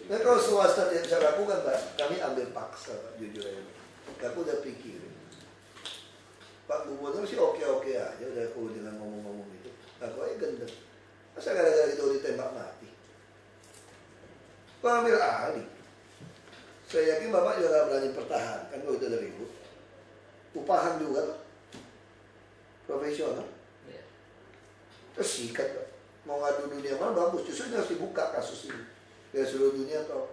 Nah kalau swasta tidak bisa lakukan Pak, kami ambil paksa Pak, jujur aja. Aku udah pikir. Pak Gubernur sih oke-oke aja, udah cool dengan ngomong-ngomong gitu. Aku aja gendeng. Masa gara-gara itu ditembak mati? Kau ambil alih. Saya yakin Bapak juga gak berani pertahankan kalau itu ada ribut. Upahan juga Pak. Profesional. Ya. Terus sikat Pak. Mau ngadu dunia mana bagus, justru harus dibuka kasus ini. Biar seluruh dunia tahu.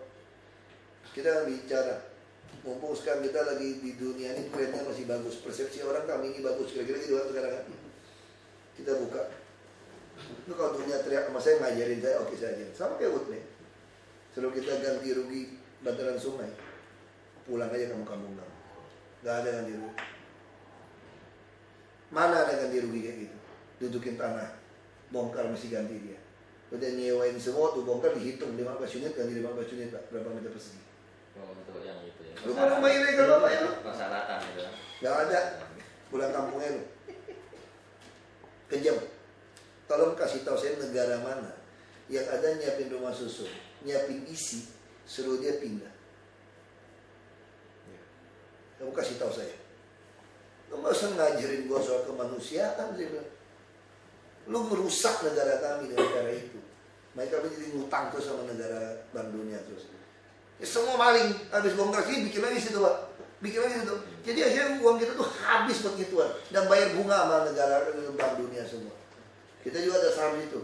Kita akan bicara. Mumpung sekarang kita lagi di dunia ini trennya masih bagus. Persepsi orang kami ini bagus. Kira-kira gitu kan sekarang kan. Kita buka. Itu kalau dunia teriak sama saya ngajarin saya, oke saya ajarin. Sama kayak Utne. Selalu kita ganti rugi bantaran sungai. Pulang aja kamu kampung. Gak ada ganti rugi. Mana ada ganti rugi kayak gitu? Dudukin tanah, bongkar mesti ganti dia. Udah nyewain semua tuh bongkar dihitung 15 unit ganti 15 unit Pak, berapa meter persegi? Oh, untuk yang itu ya. Rumah ilegal Bapak ya lu? Persyaratan itu. Gak ada, pulang kampungnya lu. Kejam. Tolong kasih tahu saya negara mana yang ada nyiapin rumah susun, nyiapin isi, suruh dia pindah. Kamu kasih tahu saya. Lu gak usah ngajarin gua soal kemanusiaan, saya bilang. Lu merusak negara kami dengan cara itu. Mereka kami jadi ngutang terus sama negara Bank Dunia terus. Ya, semua maling, habis bongkar sini bikin lagi situ Pak. Bikin lagi situ. Jadi akhirnya uang kita tuh habis begituan dan bayar bunga sama negara Bank Dunia semua. Kita juga ada saham itu.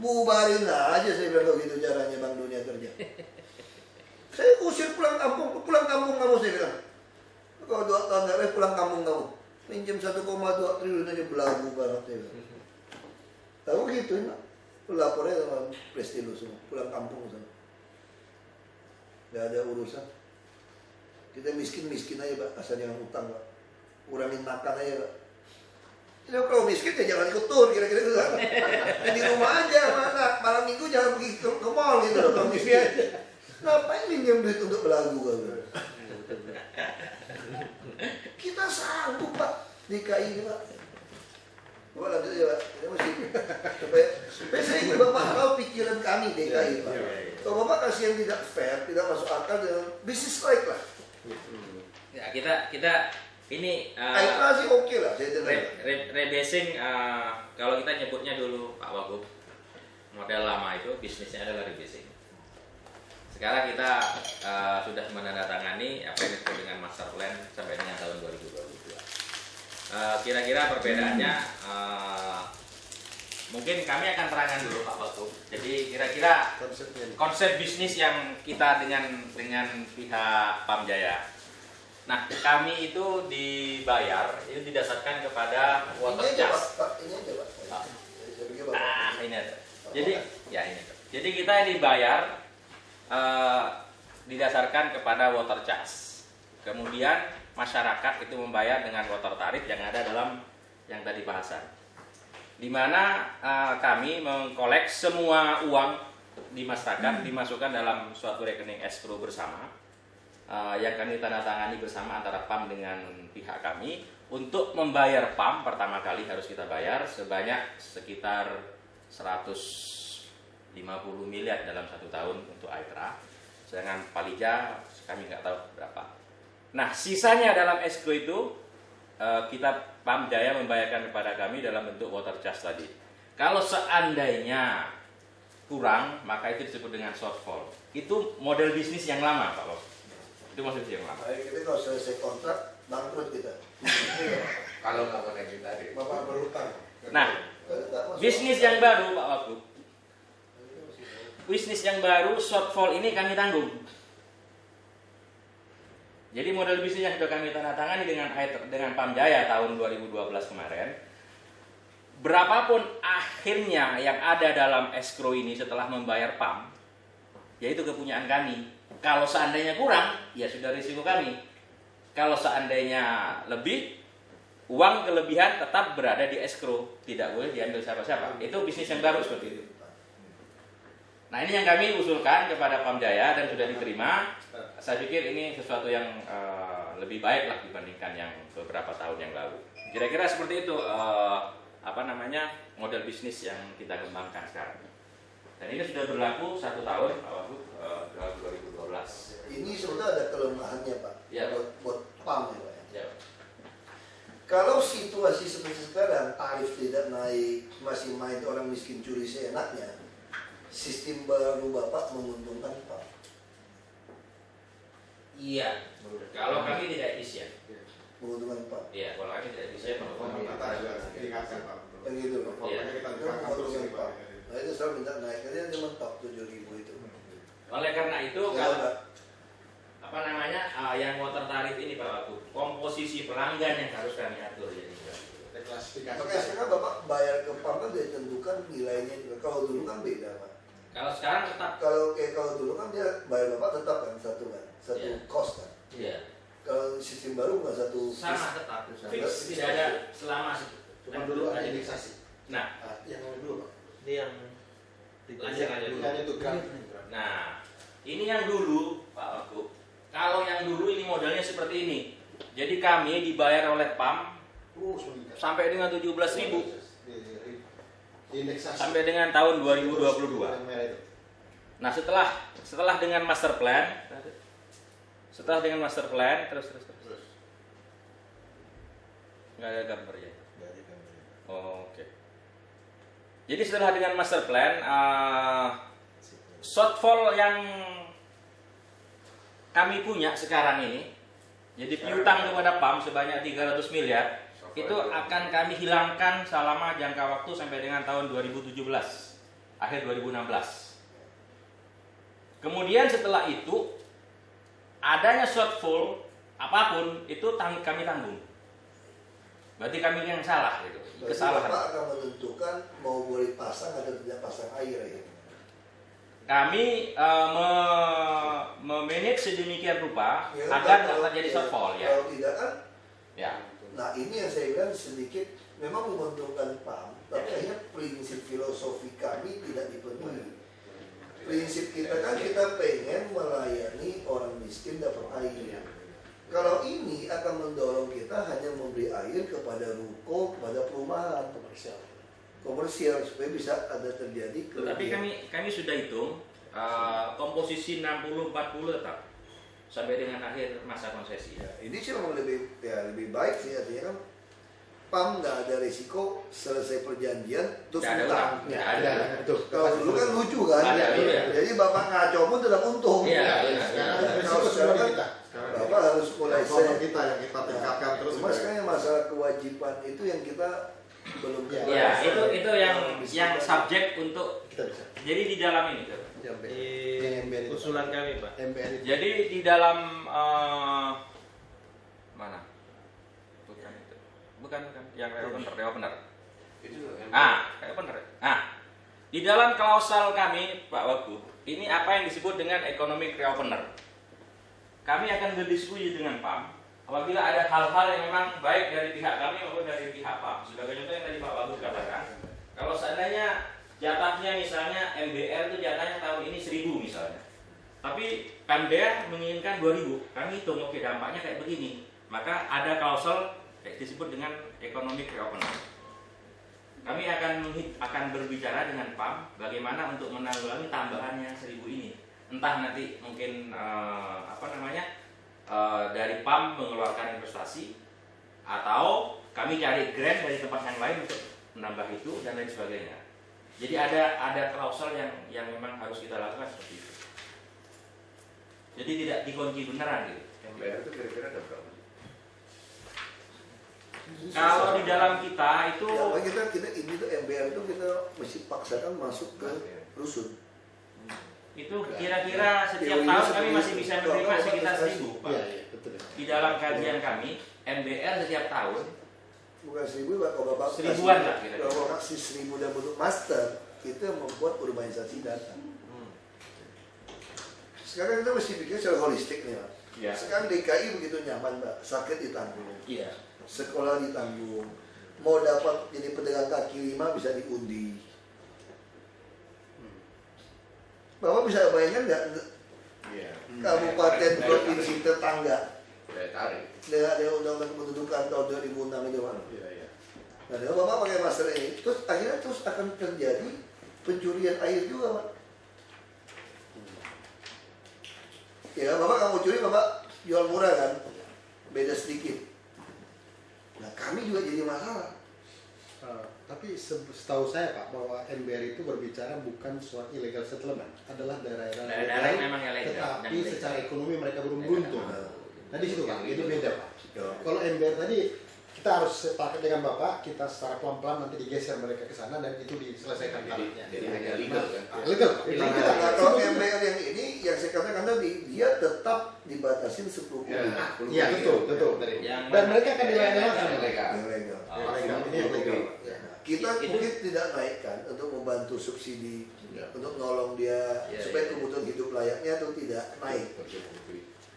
Bubarin aja saya bilang kalau gitu caranya Bank Dunia kerja. Saya usir pulang kampung kamu saya bilang. Kalau 2 tahun nggak pulang kampung kamu. Pinjam 1,2 triliun aja belagu banget saya bilang. Tahu gitu nak. Lapornya sama presti lu semua. Pulang kampung sana. Gak ada urusan. Kita miskin aja Pak. Asal jangan utang Pak. Kurangin makan aja Pak. Ya, kalau miskin ya jangan ikut tur kira-kira gitu kan. Di rumah aja malam minggu jangan pergi ke mall gitu loh kalau miskin. Ngapain minjem duit untuk belagu kan? Kita sanggup Pak DKI Pak. Bapak lanjut aja Pak. Kita mesti supaya saya ingin Bapak tahu pikiran kami DKI Pak. Kalau Bapak kasih yang tidak fair, tidak masuk akal dengan bisnis like lah. Ya, kita ini Airnya sih oke lah, saya dengar. rebasing kalau kita nyebutnya dulu Pak Wagub, model lama itu bisnisnya adalah rebasing. Sekarang kita sudah menandatangani apa yang disebut dengan master plan sampai dengan tahun 2022. Kira-kira perbedaannya mungkin kami akan terangkan dulu Pak Wagub. Jadi kira-kira konsep bisnis yang kita dengan pihak Pamjaya. Nah, kami itu dibayar, itu didasarkan kepada water charge. Ini aja Pak. Ini ada. Jadi, ya ini. Jadi kita dibayar didasarkan kepada water charge. Kemudian masyarakat itu membayar dengan water tarif yang ada dalam yang tadi bahasan. Di mana kami mengkolek semua uang di masyarakat dimasukkan dalam suatu rekening escrow bersama. Yang kami tanda tangani bersama antara PAM dengan pihak kami untuk membayar PAM pertama kali harus kita bayar sebanyak sekitar 150 miliar dalam 1 tahun untuk Aitra, sedangkan Palija kami nggak tahu berapa. Nah sisanya dalam escrow itu kita PAM Jaya membayarkan kepada kami dalam bentuk water charge tadi. Kalau seandainya kurang maka itu disebut dengan shortfall. Itu model bisnis yang lama Pak Lok. Itu maksud yang lama. Kita kalau selesai kontrak bangkrut kita. Kalau nggak mau naik tadi. Bapak berutang. Nah, bisnis yang baru Pak Wagub, bisnis yang baru shortfall ini kami tanggung. Jadi model bisnis yang sudah kami tanda tangani dengan Pamjaya tahun 2012 kemarin, berapapun akhirnya yang ada dalam escrow ini setelah membayar PAM, yaitu kepunyaan kami. Kalau seandainya kurang, ya sudah risiko kami. Kalau seandainya lebih, uang kelebihan tetap berada di escrow, tidak boleh diambil siapa-siapa. Itu bisnis yang baru seperti itu. Nah ini yang kami usulkan kepada Pamjaya dan sudah diterima. Saya pikir ini sesuatu yang lebih baik lah dibandingkan yang beberapa tahun yang lalu. Kira-kira seperti itu model bisnis yang kita kembangkan sekarang. Dan ini sudah berlaku 1 tahun, Pak Wagub, 2012. Ini sebetulnya ada kelemahannya Pak. Ya. Buat PAM ya Pak. Ya. Kalau situasi seperti sekarang, tarif tidak naik, masih main orang miskin curi seenaknya, sistem baru Bapak menguntungkan Pak. Iya. Kalau kami tidak efisien. Menguntungkan Pak. Iya, kalau kami tidak efisien menguntungkan. Kita juga tingkatkan Pak. Yang gitu Pak. Iya. Kita Itu tingkatkan terus menguntungkan ini Pak. Pak. Nah itu saya minta naik, karena dia mentok 7.000 itu. Oleh karena itu, Ya, kalau Pak. yang water tarif ini Pak Wagub, komposisi pelanggan yang harus kami atur jadi. Klasifikasi. Makanya sekarang Bapak bayar ke PAM kan dia tentukan nilainya juga. Kalau dulu kan beda Pak. Kalau sekarang tetap. Kalau dulu kan dia bayar Bapak tetap kan satu Iya. cost kan. Iya. Kalau sistem baru bukan satu Sama tetap. Fix. Fix. Tidak ada Nah, Yang dulu Pak. Ini yang lanjut aja dulu. Yang itu kan. Nah, ini yang dulu, Pak Wagub. Kalau yang dulu ini modelnya seperti ini. Jadi kami dibayar oleh PAM sampai dengan 17.000 Indeksasi. sampai dengan tahun 2022. Yang merah itu. Nah, setelah dengan master plan, terus. Nggak ada gambarnya. Oh, oke. Jadi setelah dengan master plan, shortfall yang kami punya sekarang ini, jadi piutang kepada PAM sebanyak 300 miliar, itu akan kami hilangkan selama jangka waktu sampai dengan tahun 2017, akhir 2016. Kemudian setelah itu, adanya shortfall apapun, itu kami tanggung. Berarti kami yang salah gitu. Berarti Kesalahan. Bapak akan menentukan mau boleh pasang atau tidak pasang air ya. Kami memanage sedemikian rupa Ya, agar kalau- tidak terjadi shortfall ya. Kalau tidak kan, Ya. nah ini yang saya bilang sedikit memang menguntungkan PAM, tapi akhirnya prinsip filosofi kami tidak dipenuhi. Prinsip kita kan kita pengen melayani orang miskin dapat air. Kalau ini akan mendorong kita hanya memberi air kepada ruko, kepada perumahan komersial supaya bisa ada terjadi Tapi kami sudah hitung komposisi 60-40 tetap sampai dengan akhir masa konsesi. ya, ini sih memang lebih baik sih, artinya kan PAM nggak ada risiko selesai perjanjian terus Nggak ada utang. utang. Nggak ada. Betul. Kalau dulu kan lucu kan, Ada, iya. jadi bapak ngaco pun tetap untung. Iya. Sekarang Kalau risiko semua sekarang di kan kita. bapak harus mulai Problem kita yang kita tingkatkan Nah, terus. cuma sekarang yang masalah kewajiban itu yang kita belum Ya, Ya, keluar. itu yang subjek untuk. Kita bisa. Jadi di dalam ini. Yang di MBR itu. usulan kami Pak. MBR itu. Jadi di dalam mana? Bukan itu. Bukan yang real benar. Itu Benar. Di dalam klausal kami, Pak Wagub, ini apa yang disebut dengan economic reopener. Kami akan berdiskusi dengan PAM apabila ada hal-hal yang memang baik dari pihak kami maupun dari pihak PAM. Sebagai contoh yang tadi Pak Wagub katakan, kalau seandainya jatahnya misalnya MBR itu jatahnya tahun ini 1.000 misalnya, tapi PMDR menginginkan 2.000, kami hitung oke dampaknya kayak begini, maka ada klausel kayak disebut dengan economic reopener. Kami akan berbicara dengan PAM bagaimana untuk menanggulangi tambahannya 1.000 ini. Entah nanti mungkin dari PAM mengeluarkan investasi atau kami cari grant dari tempat yang lain untuk menambah itu dan lain sebagainya. Jadi ada klausel yang memang harus kita lakukan seperti itu. Jadi tidak dikunci beneran gitu. MBR itu kira-kira ada berapa? Kalau di dalam kita itu Ya, makanya kita ini tuh MBR itu kita mesti paksakan masuk ke rusun. itu kira-kira setiap Teorinya tahun kami seperti masih itu. bisa menerima Kalau sekitar Pak 1.000 Pak. Iya, iya, betul. Di dalam kajian kami MBR setiap tahun Bukan 1.000 Pak, kalau Bapak Seribuan lah kira-kira. Kalau Bapak kasih 1.000 dan bentuk master, itu yang membuat urbanisasi datang. Sekarang kita mesti pikir secara holistik nih Pak. Ya. Sekarang DKI begitu nyaman Pak, sakit ditanggung, Iya. sekolah ditanggung, mau dapat jadi pedagang kaki 5 bisa diundi. Bapak bisa bayangkan nggak Iya. kabupaten provinsi tetangga Daya tarik. dengan ada undang-undang kependudukan tahun 2006 itu Pak. Iya, iya. Nah, kalau Bapak pakai masker ini, terus akhirnya akan terjadi pencurian air juga, Pak. Ya, Bapak kamu curi, Bapak jual murah kan? Beda sedikit. Nah, kami juga jadi masalah. Tapi setahu saya Pak bahwa MBR itu berbicara bukan soal illegal settlement, adalah daerah-daerah Daerah-daerah yang memang ilegal, tetapi yang ilegal. secara ekonomi mereka belum beruntung. Nah di situ Pak, jadi beda Pak. Ya. Kalau MBR tadi kita harus sepakat dengan Bapak, kita secara pelan-pelan nanti digeser mereka ke sana dan itu diselesaikan tarifnya. Jadi hanya legal kan? Legal. Legal. Nah, kalau MBR yang ini, yang saya katakan tadi, dia tetap dibatasin 10 Ya, kali. Iya betul. Yang Dan mereka akan dilayani langsung. Yang legal. Yang legal. Oh, Legal. Ini yang legal. Kita Itu- mungkin tidak naikkan untuk membantu subsidi, Ya. untuk nolong dia Ya, supaya ya. kebutuhan hidup layaknya atau tidak naik.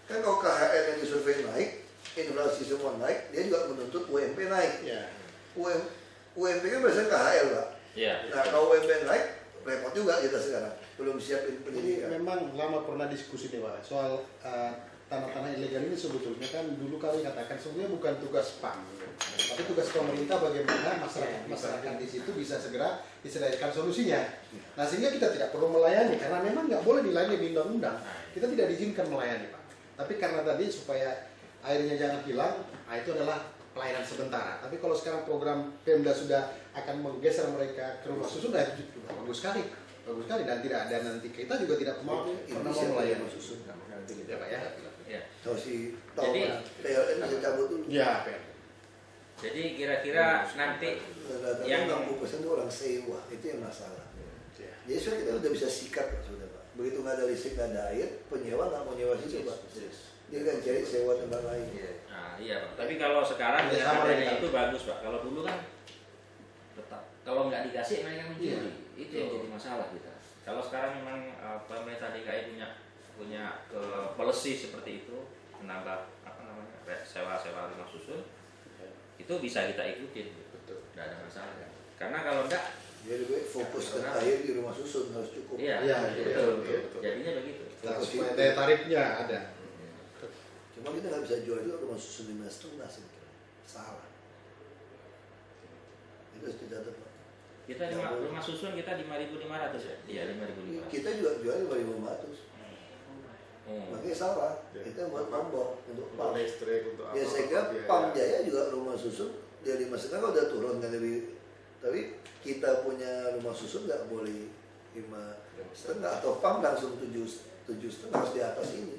Kan kalau KHR yang disurvei naik, inflasi semua naik, dia juga menuntut UMP naik. Ya. UMP kan berdasarkan KHL Pak. Iya. Nah kalau UMP naik, repot juga kita sekarang. Belum siapin Jadi pendidikan. memang lama pernah diskusi nih Pak soal tanah-tanah ilegal ini sebetulnya kan dulu kami katakan sebenarnya bukan tugas PAM, tapi tugas pemerintah bagaimana masyarakat di situ bisa segera disediakan solusinya. Nah sehingga kita tidak perlu melayani karena memang nggak boleh dilayani di undang-undang. Kita tidak diizinkan melayani Pak. Tapi karena tadi supaya airnya jangan hilang, nah itu adalah pelayanan sementara. Tapi kalau sekarang program Pemda sudah akan menggeser mereka ke rumah susun, nah itu juga bagus sekali. Bagus sekali dan tidak ada nanti kita juga tidak mau pernah mau melayani susun. Nanti gitu ya Pak ya. Ya. Tahu si tahu Jadi- PLN bisa cabut dulu. Ya, Pak. Jadi kira-kira nanti Rata-rata yang 60% itu orang sewa, itu yang masalah. Jadi sudah kita udah bisa sikat Pak, sudah Pak. Begitu nggak ada listrik, nggak ada air, penyewa nggak mau nyewa situ Pak. Dia kan cari sewa tempat lain. Nah, iya Pak. Tapi kalau sekarang Ya, dengan sama adanya dengan- itu bagus Pak. Kalau dulu kan tetap kalau nggak dikasih mereka mencuri. Iya. Itu yang jadi masalah kita. Kalau sekarang memang pemerintah DKI punya policy seperti itu, menambah apa namanya sewa-sewa rumah susun, itu bisa kita ikutin. Betul. Nggak ada masalah. Karena kalau enggak, Jadi gue fokus ke air di rumah susun harus cukup. iya, Iya, betul, betul, betul. Jadinya begitu. Nah, supaya daya tariknya ada. Cuma kita nggak bisa jual juga rumah susun 5,5 sebetulnya. Salah. Itu harus dicatat Pak. Kita rumah susun kita 5.500 ya? Iya, 5.500. Kita juga jual 5.500. Makanya salah. Kita buat nombok untuk PAM. Listrik untuk Ya saya kira PAM Jaya juga rumah susun dari Mas kan udah turun kan lebih. Tapi kita punya rumah susun nggak boleh 5,5 atau PAM langsung 7,5 harus di atas ini.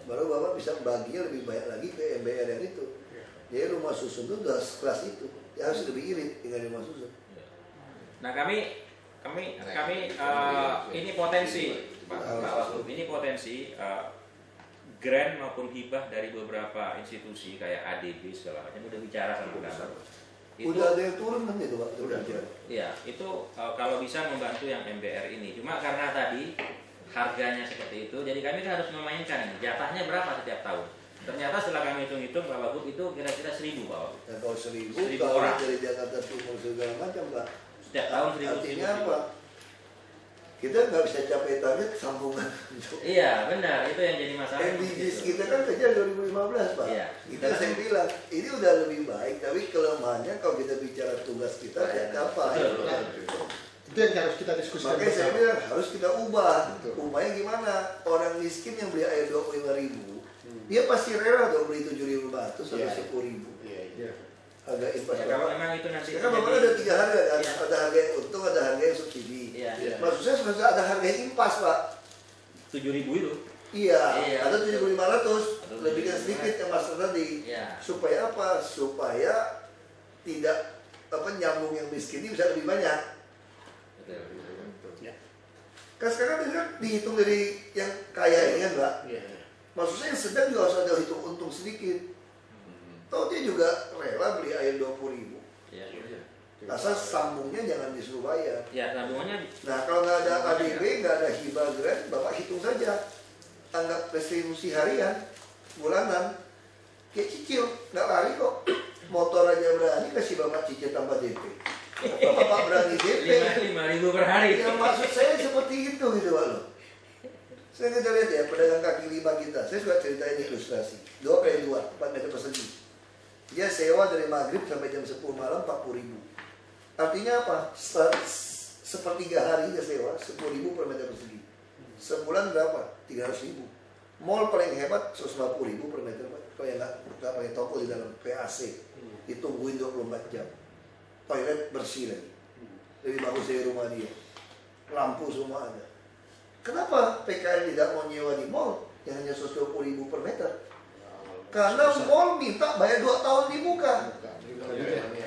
Baru Bapak bisa baginya lebih banyak lagi ke MBR yang itu. Jadi rumah susun itu udah sekelas itu. Ya harus lebih irit dengan rumah susun. Nah kami ini potensi Pak Wagub, ini potensi grant maupun hibah dari beberapa institusi kayak ADB segala macam udah bicara sama kami. Itu, Udah ada yang turun kan itu Pak? Udah. ya itu kalau bisa membantu yang MBR ini. Cuma karena tadi harganya seperti itu, jadi kami harus memainkan ini. Jatahnya berapa setiap tahun? Ternyata setelah kami hitung-hitung Pak Wagub itu kira-kira 1.000 Pak Wagub. Nah, kalau 1.000 1.000 kalau orang. dari Jakarta Timur segala macam Pak. Setiap tahun 1.000. Artinya apa? Kita nggak bisa capai target sambungan. Iya benar, itu yang jadi masalah. MDGs kita kan kejar 2015 Pak. Iya. Itu saya bilang, ini udah lebih baik, tapi kelemahannya kalau kita bicara tugas kita tidak capai. Betul. Itu yang harus kita diskusikan. Makanya saya bersama. bilang harus kita ubah. Betul. Ubahnya gimana? Orang miskin yang beli air 25.000, dia pasti rela dong beli 7.500 atau Iya. 10.000. Iya. Harga impas. Ya, kalau memang itu nanti Sekarang Bapak ada 3 harga, kan? Iya. Ada harga yang untung, ada harga yang subsidi. Iya. Maksud saya sebenarnya ada harga yang impas Pak. 7.000 itu. Iya, Iya. ada 7.500, Atau lebihkan 7.500. sedikit yang master tadi. Iya. Supaya apa? Supaya tidak nyambung yang miskin ini bisa lebih banyak. Ya. Kan sekarang kan dihitung dari yang kaya ini kan Mbak. Iya. Maksudnya yang sedang juga harus ada hitung untung sedikit. Tahu dia juga rela beli air 20.000. Iya. Asal sambungnya jangan disuruh bayar. Ya, tabungannya Nah kalau nggak ada ADB, nggak ada hibah grant, Bapak hitung saja. Anggap retribusi harian, bulanan. Kayak cicil, nggak lari kok. Motor aja berani, kasih Bapak cicil tambah DP. Bapak berani DP. 5.000 per hari. Yang maksud saya seperti itu gitu Pak loh. Saya kita lihat ya, pedagang kaki lima kita. Saya suka ceritain ilustrasi. 2x2, 4 meter persegi. Dia sewa dari maghrib sampai jam 10 malam 40.000. Artinya apa? Sepertiga hari dia sewa 10.000 per meter persegi. Sebulan berapa? 300.000. Mall paling hebat 150.000 per meter. Kalau yang nggak pakai toko di dalam PAC, ditungguin 24 jam. Toilet bersih lagi. Lebih bagus dari rumah dia. Lampu semua ada. Kenapa PKN tidak mau nyewa di mall yang hanya 120.000 per meter? Karena mall minta bayar 2 tahun dibuka.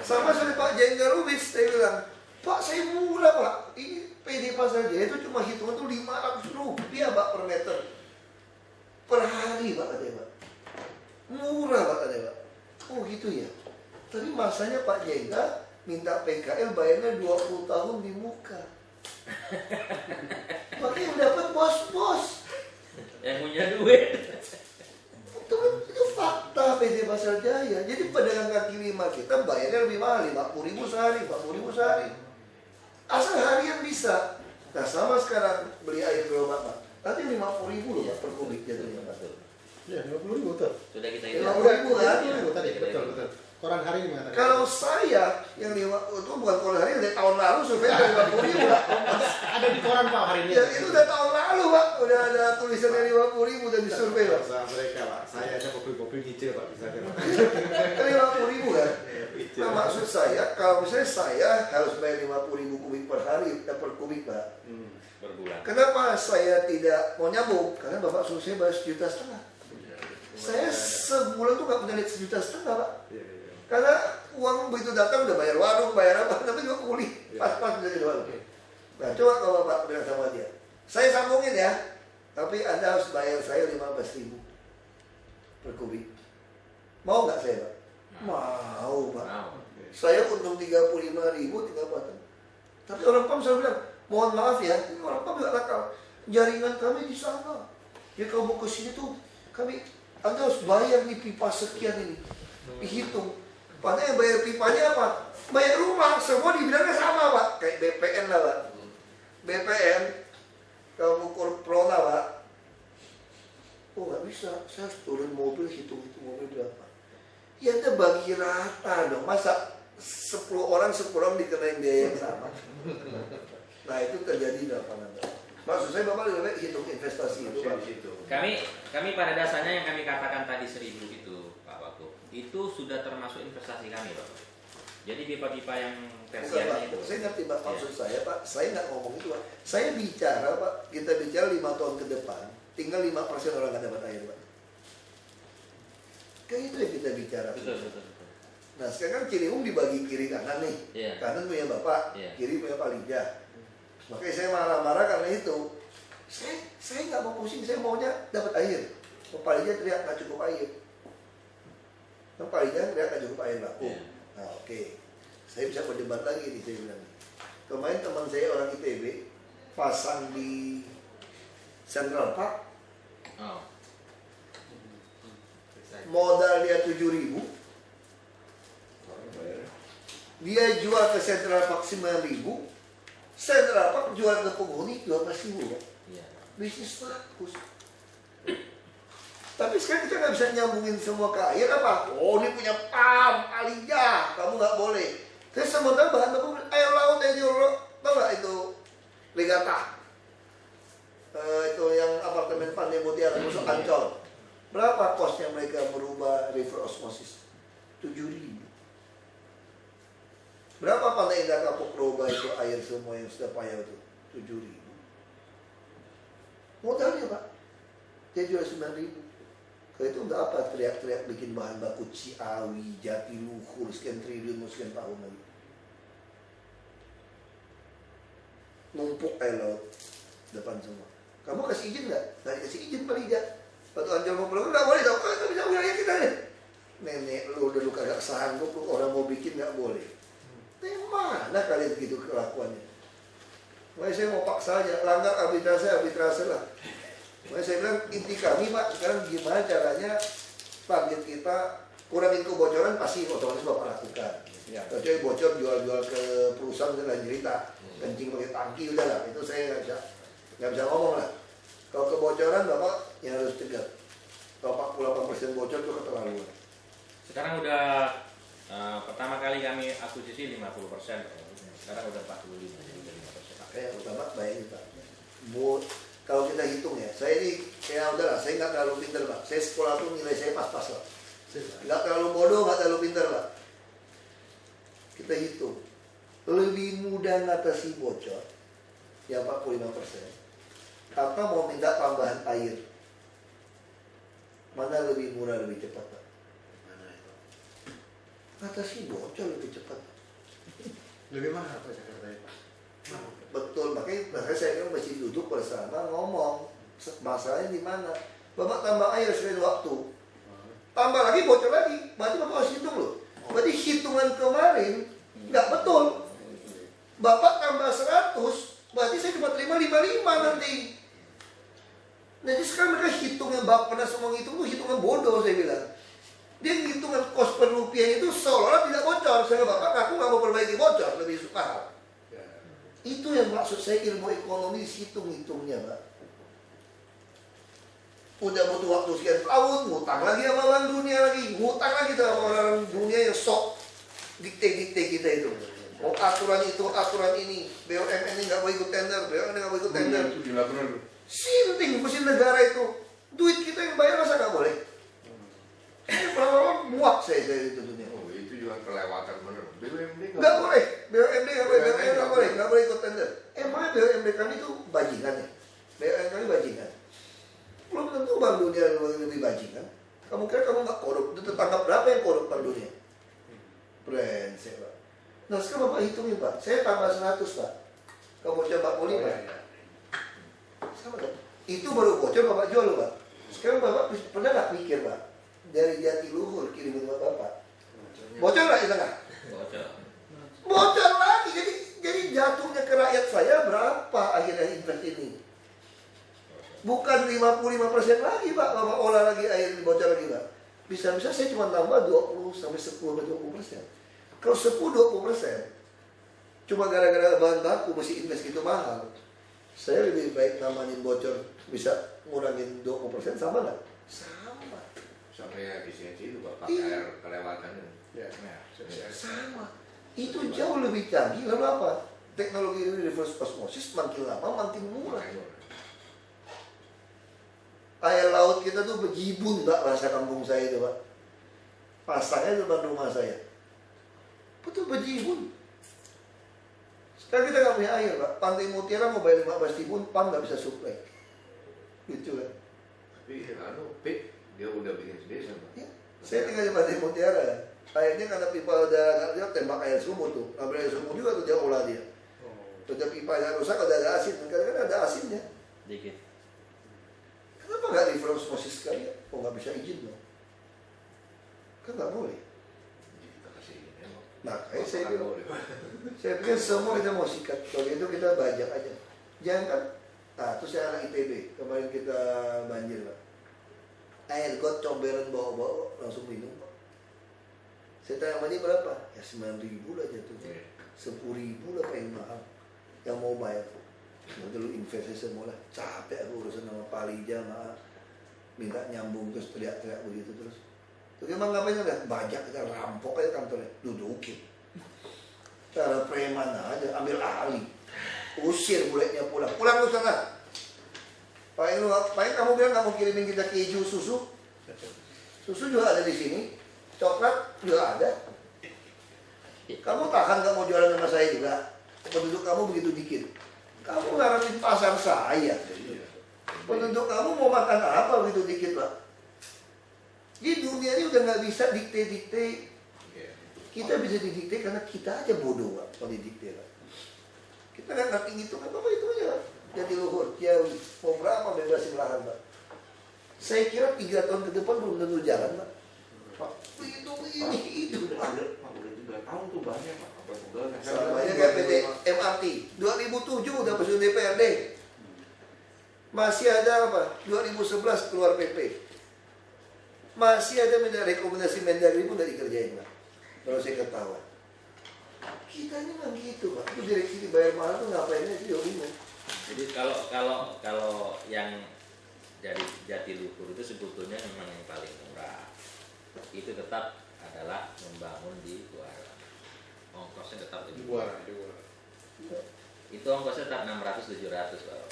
Sama seperti Pak Jenggar Lubis, saya bilang, Pak saya murah Pak, ini PD Pasar Jaya itu cuma hitungan tuh 500 rupiah Pak per meter. Per hari Pak katanya Pak. Murah Pak katanya Pak. Oh gitu ya. Tapi masanya Pak Jenggar minta PKL bayarnya 20 tahun di muka. Makanya dapat bos-bos. Yang punya duit. Itu fakta PT Pasar Jaya. Jadi pedagang kaki lima kita bayarnya lebih mahal, 50.000 sehari, 40.000 sehari. Asal harian bisa. Nah sama sekarang beli air gerobak Pak. Nanti 50.000 loh Pak per kubik jatuhnya Pak. Ya, 50.000 betul. Sudah kita 50.000 kan? 50.000 tadi, betul. Koran hari ini mengatakan. Kalau saya yang itu bukan koran hari dari tahun lalu survei dari 50.000 Pak. Ada di koran Pak hari ini. Ya itu udah tahun lalu Pak, udah ada tulisannya 50.000 dan disurvei Pak. Usaha mereka Pak, saya aja kopi-kopi nyicil Pak bisa kan. 50.000 kan? Nah maksud saya, kalau misalnya saya harus bayar 50.000 kubik per hari, per kubik Pak. per bulan. Kenapa saya tidak mau nyambung? Karena Bapak suruh saya bayar 1,5 juta. Saya sebulan tuh gak punya duit 1,5 juta Pak. Karena uang begitu datang udah bayar warung, bayar apa, tapi juga pulih. Pas-pas dari warung. Nah coba kalau Bapak bilang sama dia, saya sambungin ya, tapi Anda harus bayar saya 15.000 per kubik. Mau nggak saya Pak? Mau Pak. Saya untung 35.000 tinggal potong. Tapi orang PAM selalu bilang, mohon maaf ya, ini orang PAM juga nakal. Jaringan kami di sana. Ya kalau mau ke sini tuh, Anda harus bayar nih pipa sekian ini. Dihitung. Padahal yang bayar pipanya apa? Bayar rumah, semua dibilangnya sama Pak. Kayak BPN lah Pak. BPN, kalau ukur prona Pak. Oh nggak bisa, saya harus turun mobil, hitung mobil berapa. Ya Anda bagi rata dong, masa 10 orang dikenain biaya yang sama. Nah itu terjadi di lapangan. Maksud saya Bapak lebih baik hitung investasi itu Pak. Kami pada dasarnya yang kami katakan tadi 1.000 itu Pak Wakub, itu sudah termasuk investasi kami Pak. Jadi pipa-pipa yang tersiarnya itu. Saya ngerti Pak, maksud saya Pak, saya nggak ngomong itu Pak. Saya bicara Pak, kita bicara 5 tahun ke depan, tinggal 5% orang nggak dapat air Pak. Kayak itu yang kita bicara. Betul. Nah sekarang kan Ciliwung dibagi kiri kanan nih. Iya. Kanan punya Bapak, Iya. kiri punya Pak Lija. Makanya saya marah-marah karena itu. Saya nggak mau pusing, saya maunya dapat air. Pak Lija teriak nggak cukup air. Pak Lija teriak nggak cukup air baku. Iya. Nah oke, saya bisa berdebat lagi nih saya bilang. Kemarin teman saya orang ITB pasang di Central Park. Oh. Modal dia 7.000. Dia jual ke Central Park 9.000. Central Park jual ke penghuni 12.000. Iya. Bisnis bagus. Tapi sekarang kita nggak bisa nyambungin semua ke air apa? Oh ini punya PAM, Alija, kamu nggak boleh. Terus sementara bahan baku air laut aja dulu, tau nggak itu Legata? Itu yang apartemen Pantai Mutiara masuk Ancol. Berapa kosnya mereka merubah river osmosis? 7.000. Berapa Pantai Indah Kapuk Roba itu air semua yang sudah payah itu? 7.000. Modalnya Pak, dia jual 9.000. Kalau itu nggak apa teriak-teriak bikin bahan baku Ciawi, Jatiluhur, sekian triliun, sekian tahun lagi. Numpuk air laut depan semua. Kamu kasih izin nggak? Nggak kasih izin Pak Lija. Waktu Ancol mau pulang nggak boleh tau. Nggak bisa wilayah kita nih. Nenek lu udah kagak sanggup, lu orang mau bikin nggak boleh. Mana kalian begitu kelakuannya? Makanya saya mau paksa aja, langgar arbitrase lah. Makanya saya bilang inti kami Pak, sekarang gimana caranya target kita kurangin kebocoran pasti otomatis Bapak lakukan. Ya. Kecuali bocor jual-jual ke perusahaan dan lain cerita, kencing pakai tangki udah lah, itu saya nggak bisa ngomong lah. Kalau kebocoran Bapak yang harus cegah. Kalau 48% bocor itu keterlaluan. Sekarang udah pertama kali kami akuisisi 50%, sekarang udah 45%. Kayak utama bayangin Pak. Kalau kita hitung ya, saya ini ya udahlah, saya nggak terlalu pintar Pak. Saya sekolah tuh nilai saya pas-pas Pak. Nggak terlalu bodoh, nggak terlalu pintar Pak. Kita hitung, lebih mudah ngatasi bocor, ya 45%. Apa mau minta tambahan air? Mana lebih murah, lebih cepat Pak? Mana itu? Ngatasi bocor lebih cepat. Lebih mahal Pak Jakarta ya Pak. Betul, makanya saya kan mesti duduk bersama ngomong masalahnya di mana. Bapak tambah air sekali waktu, tambah lagi bocor lagi, berarti Bapak harus hitung loh. Berarti hitungan kemarin nggak betul. Bapak tambah 100, berarti saya cuma terima 55 nanti. Jadi sekarang mereka hitungnya Bapak pernah semua ngitung tuh hitungan bodoh saya bilang. Dia hitungan kos per rupiah itu seolah-olah tidak bocor. Saya Bapak aku nggak mau perbaiki bocor, lebih mahal. Itu yang maksud saya ilmu ekonomi hitung-hitungnya, Pak. Udah butuh waktu sekian tahun, ngutang lagi sama orang dunia lagi, ngutang lagi sama orang dunia yang sok dikte-dikte kita itu. Oh aturan itu, aturan ini, BUMN ini nggak mau ikut tender, BUMN nggak mau ikut tender. Itu dilakukan. Sinting mesin negara itu, duit kita yang bayar masa nggak boleh? Ini lama-lama muak saya itu dunia. Oh, itu juga kelewatan bener. BUMD Nggak boleh, BUMD nggak boleh, BUMN nggak boleh ikut tender. Emangnya BUMD kami itu bajingan ya? BUMN kami bajingan. Belum tentu Bank Dunia lebih bajingan. Kamu kira kamu nggak korup? Tetangga berapa yang korup Bank Dunia? Brengsek, Pak. Nah sekarang Bapak hitungin Pak, saya tambah 100 Pak. Kamu coba pulih Pak. Sama kan? Itu baru bocor Bapak jual loh Pak. Sekarang Bapak pernah nggak mikir Pak? Dari Jatiluhur kirim ke tempat Bapak. Bocor nggak di tengah? Bocor lagi. Jadi jatuhnya ke rakyat saya berapa akhirnya invest ini? Bukan 55% lagi Pak, Bapak olah lagi air bocor lagi Pak. Bisa-bisa saya cuma tambah 20 sampai 10-20%. Kalau 10-20%, cuma gara-gara bahan baku mesti invest gitu mahal. Saya lebih baik namanin bocor bisa ngurangin 20% sama nggak? Sama. Sampai efisiensi itu Bapak air kelewatan. Sama. Itu jauh lebih canggih. Lalu apa? Teknologi reverse osmosis makin lama makin murah. Air laut kita tuh bejibun Pak, bahasa kampung saya itu Pak. Pasangnya di depan rumah saya. Betul bejibun. Sekarang kita nggak punya air Pak. Pantai Mutiara mau bayar 15.000, PAM nggak bisa suplai. Gitu kan. Tapi PIK dia udah bikin sendiri Pak. Ya. Saya tinggal di Pantai Mutiara. Airnya karena pipa udah nggak tembak air sumur tuh. Ambil air sumur juga tuh dia olah dia. Udah pipanya rusak, ada asin. Kadang-kadang ada asinnya. Dikit. Kenapa nggak reverse osmosis sekali? Oh nggak bisa izin dong. Kan nggak boleh. Kita kasih ini. Nah, saya bilang, saya pikir semua kita mau sikat. Kalau itu kita bajak aja. Jangan kan? Nah, terus saya anak ITB. Kemarin kita banjir, Pak. Air got comberan bawa-bawa langsung minum, Pak. Saya tanya sama dia berapa? Ya 9.000 lah jatuhnya. 10.000 lah paling mahal. Yang mau bayar. Udah lu investasi semua lah. Capek aku urusan sama Palija, minta nyambung terus teriak-teriak begitu terus. Terus emang ngapain udah? Bajak kita rampok aja kantornya, dudukin. Cara preman aja, ambil alih. Usir buletnya pulang. Pulang lu sana. Paling kamu bilang kamu kirimin kita keju susu. Susu juga ada di sini. Coklat juga ada. Kamu tahan gak mau jualan sama saya juga. Penduduk kamu begitu dikit. Kamu ngarepin pasar saya. Penduduk kamu mau makan apa begitu dikit Pak? Di dunia ini udah nggak bisa dikte-dikte. Kita bisa didikte karena kita aja bodoh Pak kalau didikte Pak. Kita nggak ngerti gitu kan Bapak itu aja Pak. Jatiluhur, Ciawi, mau berapa bebasin lahan Pak? Saya kira 3 tahun ke depan belum tentu jalan Pak. Pak, itu Pak. Udah tahun tuh banyak Pak. Samanya kayak PT MRT 2007 udah masuk DPRD. Masih ada apa? 2011 keluar PP. Masih ada rekomendasi Mendagri pun tidak dikerjain Pak. Kalau saya ketawa. Kita ini memang gitu Pak. Itu direksi dibayar mahal tuh ngapain aja dia bingung. Jadi kalau yang jadi Jatiluhur itu sebetulnya memang yang paling murah. Itu tetap adalah membangun di Buaran. Ongkosnya tetap di Buaran. Itu ongkosnya tetap 600-700 Pak.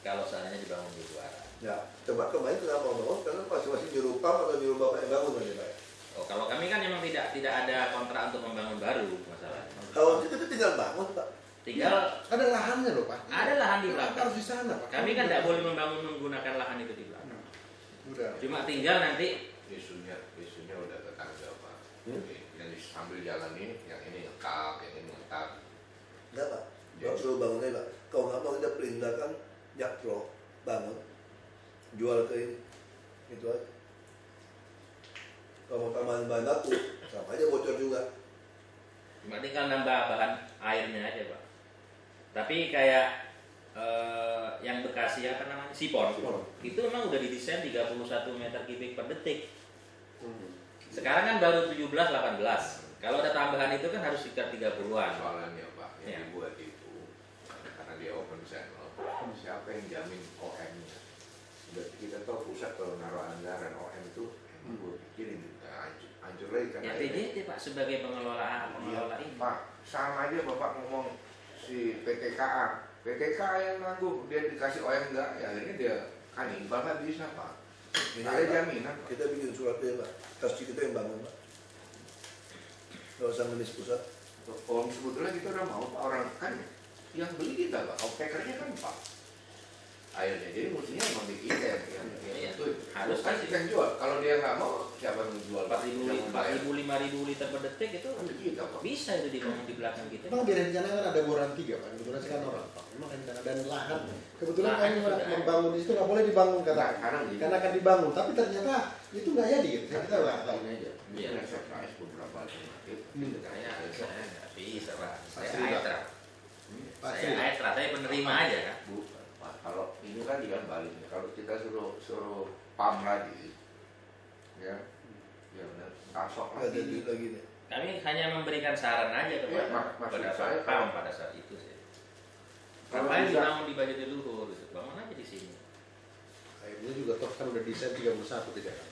Kalau seandainya dibangun di Buaran. Ya, coba kemarin kenapa bangun? Karena masing-masing nyuruh PAM atau nyuruh Bapak yang bangun aja Pak. Oh, kalau kami kan memang tidak ada kontrak untuk membangun baru masalahnya. Kalau itu tinggal bangun Pak. Tinggal Ada lahannya loh Pak. ada lahan di belakang. Harus di sana Pak. Kami kan tidak boleh membangun menggunakan lahan itu di belakang. Udah. Cuma tinggal nanti isunya udah tetangga Pak. Yang sambil jalan ini, yang ini ngekap, yang ini ngekap. Enggak Pak. Kalau suruh bangun aja Pak. Kalau nggak mau kita perintahkan Jakpro bangun, jual ke ini, itu aja. Kalau mau tambahan bahan baku, sama aja bocor juga. cuma tinggal nambah bahan airnya aja Pak. Tapi kayak yang Bekasi apa namanya Sipon, itu memang udah didesain 31 meter kubik per detik. Sekarang kan baru 17-18. Kalau ada tambahan itu kan harus sekitar 30-an. Soalnya Pak, yang Ya. dibuat itu karena dia open channel, siapa yang jamin OM-nya? Udah kita tahu pusat kalau naruh anggaran OM itu emang gue pikirin hancur lagi kan. Ya PJT Pak sebagai pengelola ini. Pak, sama aja Bapak ngomong si PTKA yang nanggung, dia dikasih OM enggak, ya akhirnya dia kan imbal kan bisa Pak. Ini Ada Pak, jaminan Pak. kita bikin surat deh Pak, kasih kita yang bangun Pak. Gak usah ngemis pusat. Om sebetulnya kita udah mau Pak, orang kan yang beli kita Pak, off-takernya kan Pak. Akhirnya jadi mestinya emang di kita yang Iya. itu Harus kan kita yang jual. Kalau dia nggak mau, siapa yang jual? 4.000-5.000 liter per detik itu Kan di kita Pak. bisa itu dibangun di belakang kita. Memang di rencana kan ada boran 3 Pak, kebetulan sekarang orang Pak. Memang rencana dan lahan. Kebetulan Lahan kami sudah. membangun di situ nggak boleh dibangun Nah, karena sekarang gitu. karena akan dibangun, tapi ternyata itu nggak jadi gitu. Kita nggak tahu. Ini aja. Iya. Ini surprise beberapa alternatif. Saya nggak bisa Pak. Saya Pasti nggak. aetra. Pak Saya Sri, aetra, saya penerima aja kan. Bukan Pak. Kalau ini kan dia baliknya. Kalau kita suruh pam lagi, ya benar. Kasok Gak ada lagi. duit lagi deh. Kami hanya memberikan saran aja Iya, kepada maksud pada saya saat PAM pada saat itu sih. Kalau Ngapain bisa- dibangun di Bajai Leluhur gitu? Bangun aja di sini. akhirnya juga toh kan udah desain 31 tidak kan.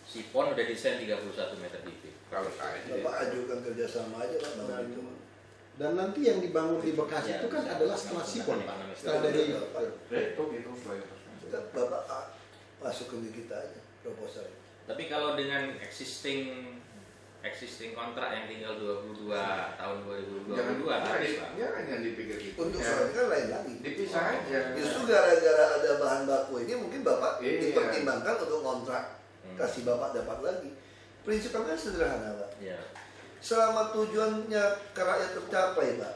Sipon udah desain 31 meter dibit. Kalau saya sih, Bapak ajukan kerjasama aja Pak, bangun itu. Dan nanti yang dibangun di Bekasi Ya, itu kan adalah setelah Sipon Pak. ekonomi. Setelah dari itu gitu supaya Bapak masukin di kita aja proposal. Tapi kalau dengan existing kontrak yang tinggal 22 tahun 2022 habis Pak. jangan yang dipikir itu. Untuk Ya, soal ini kan lain lagi. dipisah aja. Justru gara-gara ada bahan baku ini mungkin Bapak Iya. dipertimbangkan untuk kontrak. Kasih Bapak dapat lagi. Prinsip kami kan sederhana Pak. Ya. Selama tujuannya ke rakyat tercapai Pak.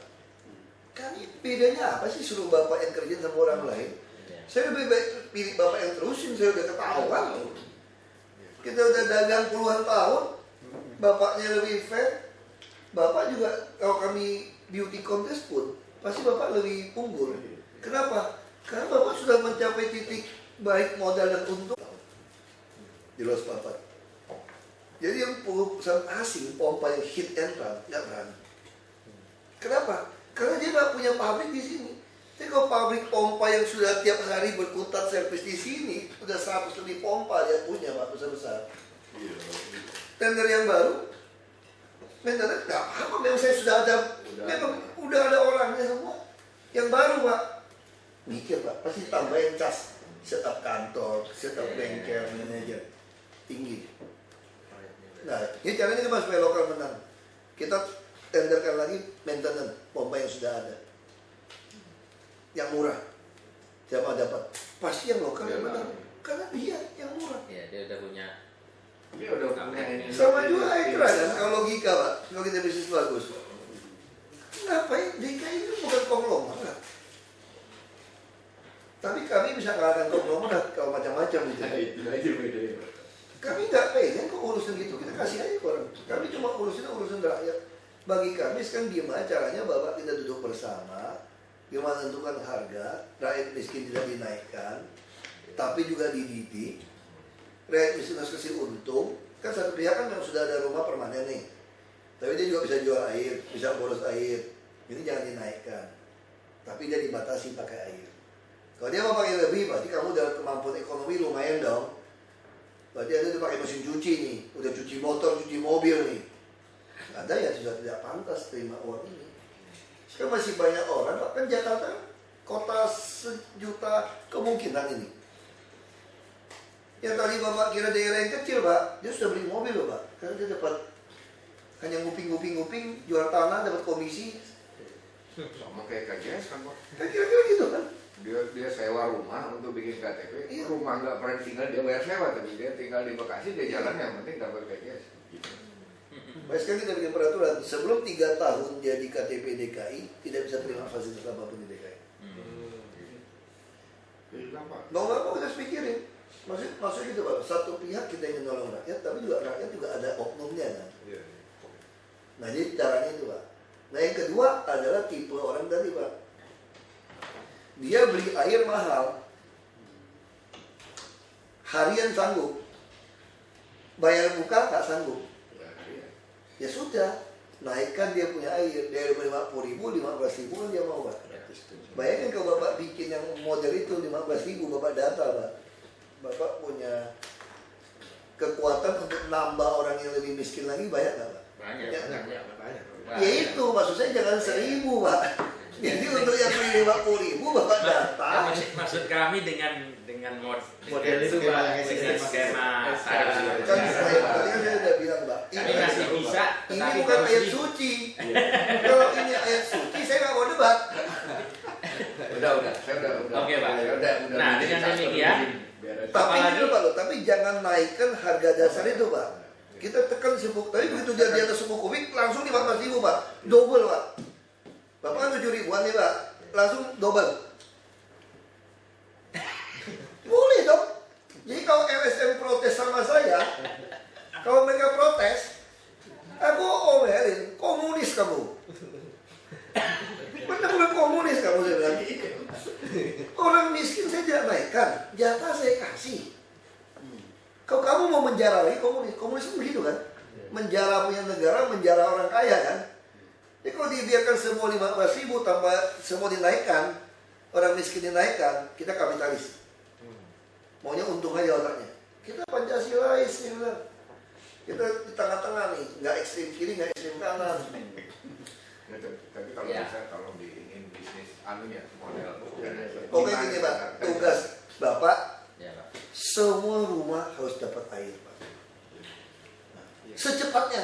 Kami bedanya apa sih suruh Bapak yang kerja sama orang lain? Ya. Saya lebih baik pilih Bapak yang terusin, saya udah ketahuan. Kita udah dagang puluhan tahun, Bapaknya lebih fair. Bapak juga, kalau kami beauty contest pun, pasti Bapak lebih unggul. Kenapa? Karena Bapak sudah mencapai titik baik modal dan untung. Jelas Bapak. Jadi yang perusahaan asing, pompa yang hit and run, nggak berani. Kenapa? Karena dia nggak punya pabrik di sini. Jadi kalau pabrik pompa yang sudah tiap hari berkutat servis di sini, udah 100 lebih pompa dia punya Pak, besar-besar. Tender yang baru, maintenance nggak apa, memang saya sudah ada, memang udah ada orangnya semua. Yang baru Pak, mikir Pak, pasti tambahin cas, setup kantor, setup bengkel, manajer, tinggi. Nah, ini caranya kita supaya lokal menang. Kita tenderkan lagi maintenance pompa yang sudah ada, yang murah. Siapa dapat? Pasti yang lokal yang menang, karena dia yang murah. Ya, dia udah punya. Dia udah punya ini. Sama juga Aetra kan, kalau logika Pak, kalau kita bisnis bagus. Ngapain? DKI itu bukan konglomerat. Tapi kami bisa ngalahkan konglomerat kalau macam-macam gitu. Itu aja bedanya. Kami nggak pengen kok urusan gitu, kita kasih aja ke orang. Kami cuma urusan rakyat. Bagi kami sekarang gimana caranya Bapak kita duduk bersama, gimana tentukan harga, rakyat miskin tidak dinaikkan, tapi juga dididik. Rakyat miskin harus kasih untung. Kan satu pihak kan yang sudah ada rumah permanen nih, tapi dia juga bisa jual air, bisa boros air. Ini jangan dinaikkan, tapi dia dibatasi pakai air. Kalau dia mau pakai lebih, berarti kamu dalam kemampuan ekonomi lumayan dong. Berarti ada udah pakai mesin cuci nih, udah cuci motor, cuci mobil nih. Ada yang sudah tidak pantas terima uang ini. Sekarang masih banyak orang, Pak, kan Jakarta kota 1 juta kemungkinan ini. Yang tadi Bapak kira daerah yang kecil Pak, dia sudah beli mobil loh Pak. Karena dia dapat hanya nguping-nguping, jual tanah, dapat komisi. Sama kayak KJS kan Pak. Kan kira-kira gitu kan. Dia sewa rumah untuk bikin KTP. Iya. Rumah nggak pernah tinggal, dia bayar sewa, tapi dia tinggal di Bekasi, dia jalan yang penting dapat KJS. Baik, sekarang kita bikin peraturan, sebelum 3 tahun jadi KTP DKI, tidak bisa terima fasilitas apapun di DKI. Jadi Pak. Mau nggak mau kita harus pikirin. Maksudnya gitu Pak, satu pihak kita ingin nolong rakyat, tapi juga rakyat juga ada oknumnya kan. Iya. Nah jadi caranya itu Pak. Nah yang kedua adalah tipe orang tadi Pak. Dia beli air mahal, harian sanggup, bayar muka nggak sanggup. Nah, iya. Ya sudah, naikkan dia punya air dari 50.000, 15.000 kan dia mau Pak. Bayangin kalau Bapak bikin yang model itu 15.000, Bapak data Pak. Bapak punya kekuatan untuk nambah orang yang lebih miskin lagi, banyak nggak Pak? Banyak. Ya, Banyak. ya itu maksud saya jangan 1.000 Pak. Jadi untuk yang beli 50.000 Bapak data. Maksud kami dengan Model itu, Pak, yang dengan skema tarif. Kan saya tadi kan saya udah bilang Pak, Kami masih bisa, ini tetapi bukan terus ayat di- suci. Kalau ini ayat suci saya nggak mau debat. Udah. Saya udah. Oke, Pak. Saya udah Nah, dengan demikian, beres. Tapi Apalagi- ini Pak loh, tapi jangan naikkan harga dasar itu Pak. Kita tekan sepuk, tapi begitu dia di atas 10 kubik langsung 15.000 Pak, double Pak. Bapak kan 7.000-an nih Pak, langsung double. Boleh dong. Jadi kalau LSM protes sama saya, kalau mereka protes, aku omelin, komunis kamu. Benar-benar komunis kamu, saya bilang. Orang miskin saya jangan naikkan, jatah saya kasih. Kalau kamu mau menjara lagi, komunis kan begitu kan? Menjara punya negara, menjara orang kaya kan? Jadi kalau dibiarkan semua 15.000 tambah semua dinaikkan, orang miskin dinaikkan, kita kapitalis. Maunya untung aja otaknya. Kita Pancasilais nih bilang. Kita di tengah-tengah nih, nggak ekstrim kiri, nggak ekstrim kanan. Ya, tapi kalau Ya. bisa kalau bikin bisnis anunya model Oke gini Pak, tugas Bapak, Ya, Pak. semua rumah harus dapat air Pak. Secepatnya.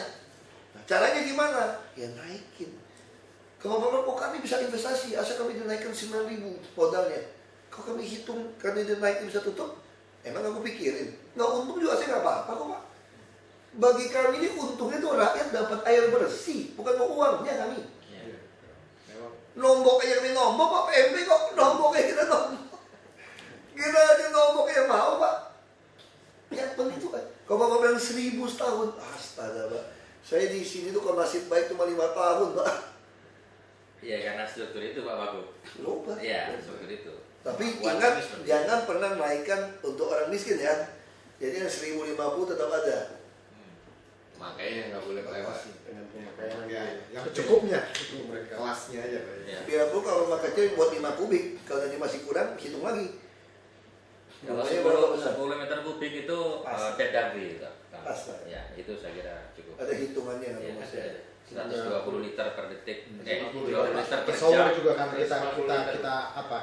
Caranya gimana? Ya naikin. Kalau Bapak, kok kami bisa investasi, asal kami dinaikkan 9.000 modalnya. Kalau kami hitung, kami dinaikin bisa tutup, emang aku pikirin. Nggak untung juga saya nggak apa-apa kok Pak. Bagi kami ini untungnya itu rakyat dapat air bersih, bukan mau uangnya kami. Ya. Memang Nombok aja kami nombok Pak, PMP kok nombok aja kita nombok. Kita aja nombok aja mau Pak. Ya begitu kan. Kalau Bapak bilang 1.000 setahun, astaga Pak. Saya di sini tuh kalau nasib baik cuma 5 tahun Pak. Iya, karena struktur itu Pak Bagus. Lupa. Iya, struktur itu. Tapi Buat ingat, kami seperti jangan pernah naikkan untuk orang miskin ya. Jadi yang 1.050 tetap ada. makanya nggak boleh lewat. dengan pemakaian yang secukupnya, itu mereka kelasnya aja Pak. Ya. Biarpun kalau rumah kecil buat 5 kubik, kalau nanti masih kurang, hitung lagi. Kalau Rumahnya berapa 10, besar? 10 meter kubik itu Pas. Dedagri. Pas, Pak. Ya, itu saya kira cukup. Ada hitungannya Ya, kalau masih ada. 120 liter per detik. 120 20 liter per Solar jam. juga kan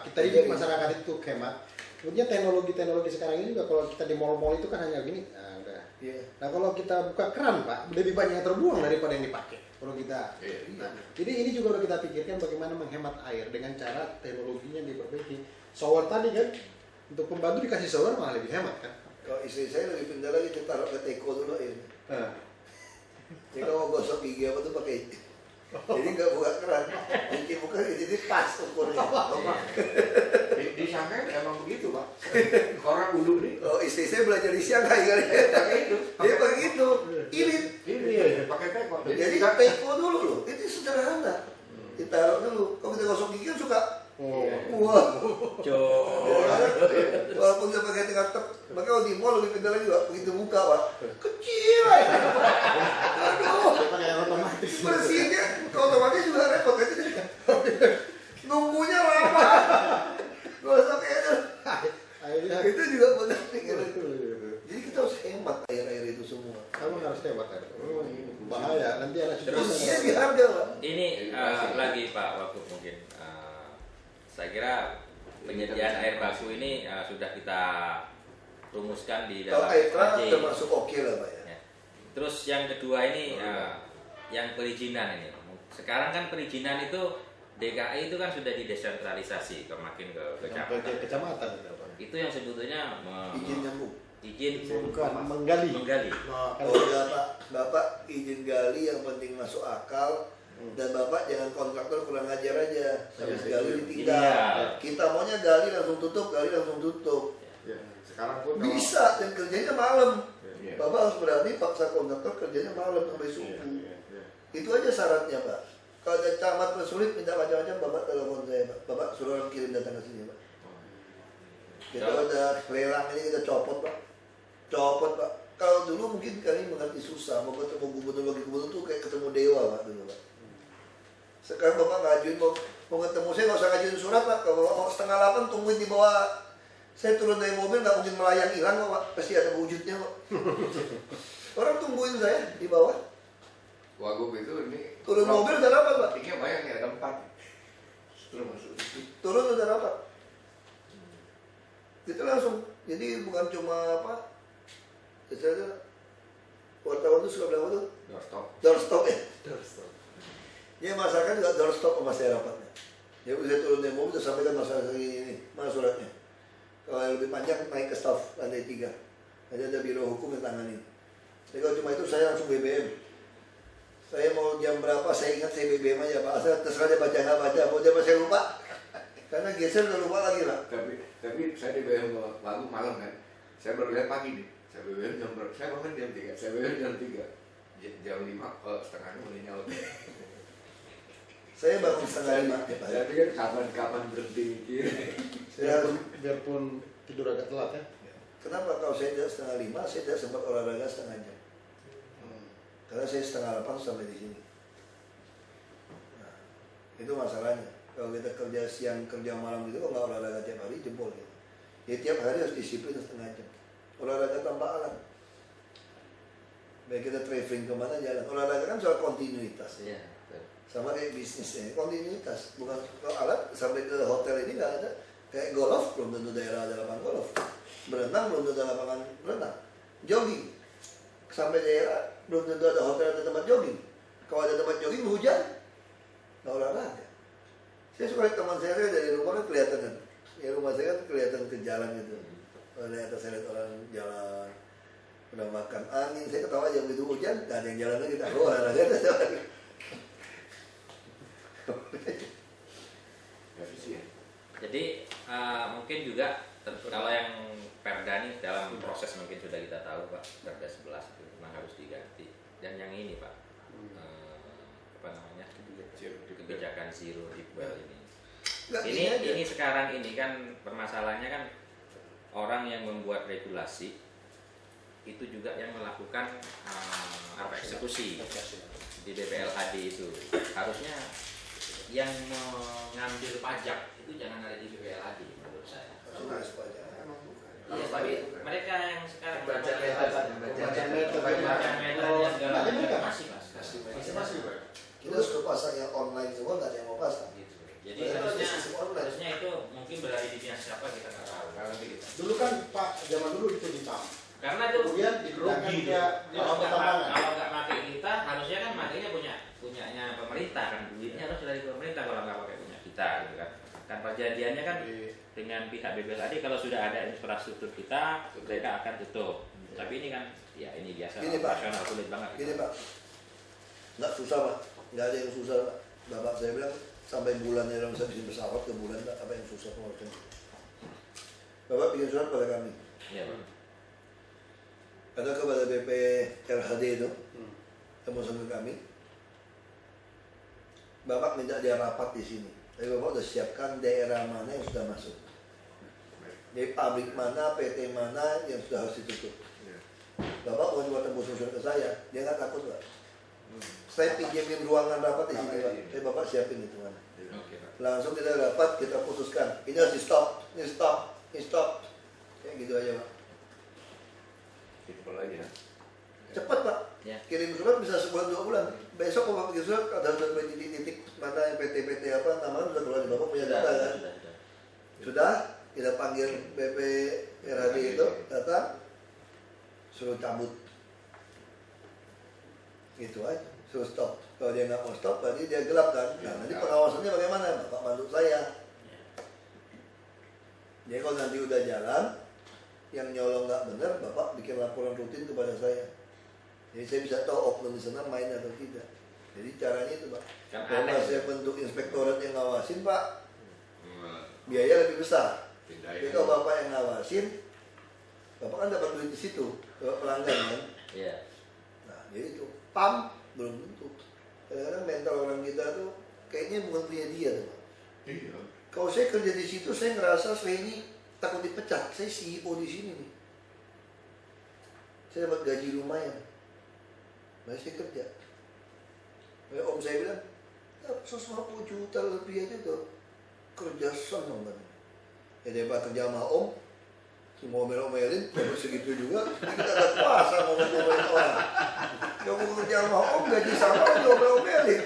kita didik masyarakat itu hemat. Kemudian teknologi sekarang ini juga kalau kita di mall-mall itu kan hanya gini, nah udah. Iya. Nah kalau kita buka keran Pak, lebih banyak yang terbuang daripada yang dipakai. Kalau kita, Iya. nah, jadi ini juga harus kita pikirkan bagaimana menghemat air dengan cara teknologinya diperbaiki. Shower tadi kan, untuk pembantu dikasih shower malah lebih hemat kan. Kalau istri saya lebih pintar lagi, kita taruh ke teko dulu airnya. Nah, Jadi kalau mau gosok gigi apa tuh pakai jadi nggak buka keran, jadi buka jadi pas ukurnya. Di Shanghai emang begitu Pak. Orang wudhu nih Oh istri saya belajar di Shanghai kali ya. pakai itu. Dia pakai itu, irit. Ini ya, pakai teko. Jadi teko dulu loh, itu sederhana. Ditaruh dulu. Kalau kita gosok gigi kan suka, wah. Walaupun dia pakai tingkat tep, maka kalau di mall lebih pintar lagi Pak, begitu buka Pak, kecil aja. Aduh. pakai yang otomatis. Bersihnya otomatis juga repot kan. Nunggunya lama. Gosok itu. Akhirnya Itu juga penting. Jadi kita harus hemat air-air itu semua. kamu harus hemat air. Bahaya nanti anak cucu Terus- Iya di harga Pak. Ini lagi Pak Wagub mungkin. Saya kira penyediaan air baku ini sudah kita rumuskan di Kalau dalam air terang AJ. termasuk oke lah Pak ya. Ya. Terus yang kedua ini yang perizinan ini. Sekarang kan perizinan itu DKI itu kan sudah didesentralisasi makin ke sampai ke kecamatan. kecamatan itu Pak. Itu yang sebetulnya Izin nyambung. izin Bukan menggali. menggali. Oh Bapak izin gali yang penting masuk akal. Dan Bapak jangan kontraktor kurang ajar aja. Habis gali ditinggal. Iya. Kita maunya gali langsung tutup, gali langsung tutup. Ya, sekarang pun kalau- Bisa dan kerjanya malam. Iya. Bapak harus berani paksa kontraktor kerjanya malam sampai Iya, subuh. iya, iya. Itu aja syaratnya Pak. Kalau ada camat sulit minta macam-macam, Bapak telepon saya Pak. Bapak suruh orang kirim datang ke sini Pak. Kita Ya. udah lelang ini kita copot Pak. Copot Pak. kalau dulu mungkin kalian mengerti susah, mau ketemu gubernur wakil gubernur tuh kayak ketemu dewa Pak dulu Pak. Sekarang Bapak ngajuin mau ketemu saya nggak usah ngajuin surat Pak, kalau Bapak mau 7:30 tungguin di bawah. Saya turun dari mobil nggak mungkin melayang hilang kok Pak, pasti ada wujudnya Pak. Orang tungguin saya di bawah. Wagub itu ini Turun mobil udah dapat Pak. tingginya banyak ya, ada 4. Terus masuk situ. Turun udah dapat. Itu langsung. Jadi bukan cuma apa? Biasanya wartawan itu suka bilang apa tuh? Doorstop. Doorstop ya. Doorstop. Ya masyarakat juga doorstop sama saya rapatnya. Ya udah turun dari mobil, udah sampaikan masalah ini, mana suratnya. Kalau yang lebih panjang naik ke staff lantai 3. Nanti ada biro hukum yang tangani. Jadi kalau cuma itu saya langsung BBM. Saya mau jam berapa, saya ingat saya BBM aja Pak. Asal terserah dia baca nggak baca, mau dia saya lupa. Karena geser udah lupa lagi Pak. Tapi saya di BBM Wagub malam kan. Saya baru lihat pagi nih. Saya BBM jam berapa? Saya bangun jam 3. Saya BBM jam 3. Jam 5, setengahnya mulai nyaut. Saya bangun 4:30 ya Pak. Saya pikir kapan berhenti mikir. Biarpun tidur agak telat ya. Kenapa kalau saya tidak 4:30, saya tidak sempat olahraga setengah jam. Karena saya 7:30 sampai di sini. Nah, itu masalahnya. Kalau kita kerja siang, kerja malam gitu, kok nggak olahraga tiap hari, jebol gitu. Jadi tiap hari harus disiplin setengah jam. Olahraga tanpa alat. Baik kita traveling kemana jalan. Olahraga kan soal kontinuitas. Iya. Sama kayak bisnisnya, kontinuitas. Bukan kalau alat sampai ke hotel ini nggak ada. Kayak golf, belum tentu daerah ada lapangan golf. Berenang, belum tentu ada lapangan berenang. Jogging, sampai daerah, belum tentu ada hotel atau tempat jogging. Kalau ada tempat jogging, hujan, nggak olahraga. Saya suka lihat teman saya dari rumah kan kelihatan kan. Ya rumah saya kan kelihatan ke jalan gitu. Kalau dari atas saya lihat orang jalan, udah makan angin. Saya ketawa aja begitu hujan, nggak ada yang jalan lagi. Tak olahraga, ada lagi. Efisien. Jadi mungkin juga kalau yang Perda ini dalam proses mungkin sudah kita tahu Pak, Perda 11 itu memang harus diganti. Dan yang ini Pak, apa namanya, kebijakan zero equal ini. Ini sekarang ini kan permasalahannya kan orang yang membuat regulasi itu juga yang melakukan eksekusi di BPLHD itu. Harusnya yang mengambil pajak itu jangan ada di BPLHD menurut saya. Iya, tapi mereka yang sekarang baca meter masih. Kita sudah pasang yang online semua, nggak ada yang mau pasang. Gitu. Jadi harusnya itu mungkin berada di dinas siapa kita nggak tahu. Dulu kan Pak, zaman dulu itu ditam. Karena itu Kemudian rugi. kalau nggak pakai kita, harusnya kan makainya punyanya pemerintah kan, duitnya harus dari pemerintah kalau nggak pakai punya kita gitu kan. Dan perjanjiannya kan dengan pihak BPLHD kalau sudah ada infrastruktur kita, mereka akan tutup. Tapi ini kan ya ini biasa operasional sulit banget. Gini Pak, nggak susah Pak, nggak ada yang susah Pak. Bapak saya bilang sampai bulannya dalam saya bikin pesawat ke bulan Pak, apa yang susah pengurusan. Bapak bikin surat pada kami. Iya Pak. Ada kepada BPLHD itu, temu sama kami. Bapak minta dia rapat di sini. Tapi Bapak sudah siapkan daerah mana yang sudah masuk. Jadi pabrik mana, PT mana yang sudah harus ditutup. Bapak mau coba tembus surat ke saya, dia nggak takut Pak. Saya pinjemin ruangan rapat di sini Pak. Tapi Bapak siapin itu mana. Langsung kita rapat, kita putuskan. Ini harus di stop, ini stop, ini stop. Kayak gitu aja Pak. Simpel aja. Cepat Pak. Ya. Kirim surat bisa sebulan 2 bulan. Besok Bapak bikin surat, ada sudah di titik mana yang PT-PT apa namanya sudah keluar di Bapak punya data kan? Sudah, kita panggil BPLHD itu, datang, suruh cabut. Gitu aja, suruh stop. Kalau dia nggak mau stop, berarti dia gelap kan? Nah, nanti pengawasannya bagaimana? Bapak bantu saya. Jadi kalau nanti udah jalan, yang nyolong nggak benar, Bapak bikin laporan rutin kepada saya. Jadi saya bisa tahu oknum di sana main atau tidak. Jadi caranya itu Pak. Kalau saya bentuk inspektorat yang ngawasin Pak, biaya lebih besar. Jadi kalau Bapak yang ngawasin, Bapak kan dapat duit di situ, pelanggan kan. Iya. Nah jadi itu PAM belum tentu. Kadang-kadang mental orang kita tuh kayaknya bukan punya dia tuh Pak. Iya. Kalau saya kerja di situ, saya ngerasa saya ini takut dipecat. Saya CEO di sini nih. saya dapat gaji lumayan, masih saya kerja. Om saya bilang, 150 juta lebih aja tuh kerja seneng kan. Ya daripada kerja sama Om, semua omel-omelin, dapat segitu juga, kita gak kuasa ngomel-omelin orang. Kalau mau kerja sama Om, gaji sama, diomel-omelin.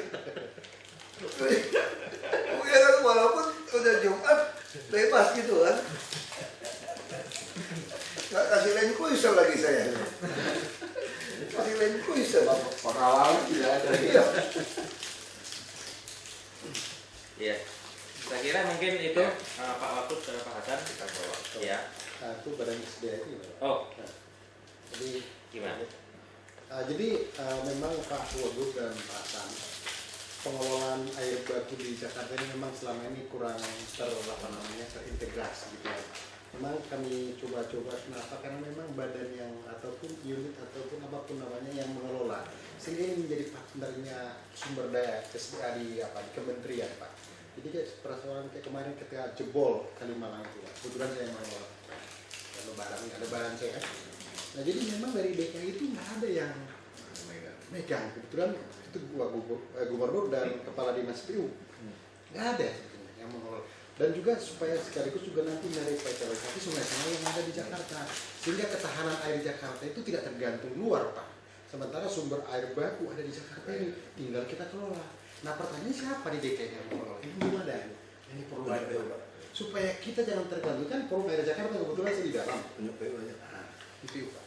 Ya kan, walaupun udah Jumat, bebas gitu kan. Nggak kasih Land Cruiser lagi saya. Kasih Land Cruiser. Pengalaman tidak ada. Iya. Iya. Saya kira mungkin itu Pak Wakub dan Pak Hasan Kita bawa. ya. Nah, itu badan SDA ini. Pak. Oh, Jadi gimana? Memang Pak Wagub dan Pak Hasan, pengelolaan air baku di Jakarta ini memang selama ini kurang terintegrasi gitu ya. Memang kami coba-coba kenapa? Karena memang badan yang ataupun unit ataupun apapun namanya yang mengelola, sehingga ini menjadi partnernya sumber daya SDA di kementerian, Pak. Jadi kayak persoalan kayak kemarin ketika jebol Kalimalang itu, Pak. Kebetulan saya mengelola lebaran saya. Nah jadi memang dari DKI itu nggak ada yang megang. Kebetulan itu gubernur dan kepala dinas PU nggak ada sebetulnya yang mengelola. Dan juga supaya sekaligus juga nanti merevitalisasi sungai-sungai yang ada di Jakarta, sehingga ketahanan air Jakarta itu tidak tergantung luar, Pak. Sementara sumber air baku ada di Jakarta ini, tinggal kita kelola. Nah pertanyaannya siapa di DKI yang mengelola? Ini belum ada. Ini perlu ada. Supaya kita jangan tergantung, kan forum air Jakarta kebetulan saya di dalam. Nah, itu Pak.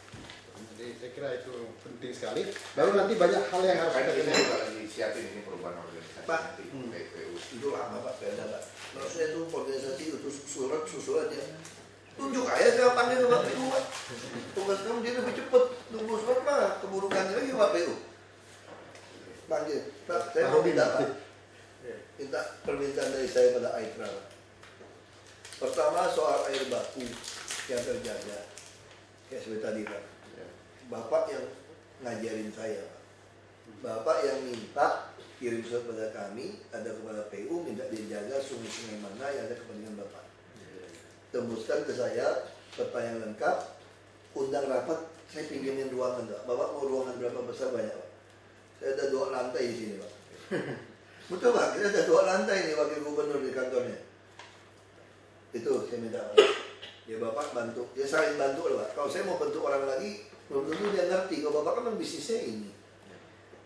Jadi saya kira itu penting sekali. Baru nanti banyak hal yang harus kita Kita lihat. juga lagi siapin ini perubahan organisasi Pak. nanti PPU. Itu lama Pak, beda Pak. Maksudnya itu organisasi itu susulannya. Tunjuk aja saya panggil Pak PU Pak. Tugas kamu dia lebih cepat. Tunggu surat mah keburukannya lagi Pak PU. Panggil. Pak, saya mau minta Pak. Minta permintaan dari saya pada Aitra Pak. Pertama soal air baku yang terjaga. Kayak seperti tadi Pak. Bapak yang ngajarin saya Pak. Bapak yang minta kirim surat pada kami, ada kepada PU, minta dijaga sungai-sungai mana yang ada kepentingan Bapak. Tembuskan ke saya pertanyaan lengkap, undang rapat, saya pinjemin ruangan Pak. Bapak mau ruangan berapa besar banyak Pak? Saya ada 2 lantai di sini Pak. Betul Pak, kita ada 2 lantai nih wakil gubernur di kantornya. Itu saya minta Pak. Ya Bapak bantu, ya saling bantu lah Pak. Kalau saya mau bentuk orang lagi, belum tentu dia ngerti. Kalau Bapak kan bisnisnya ini.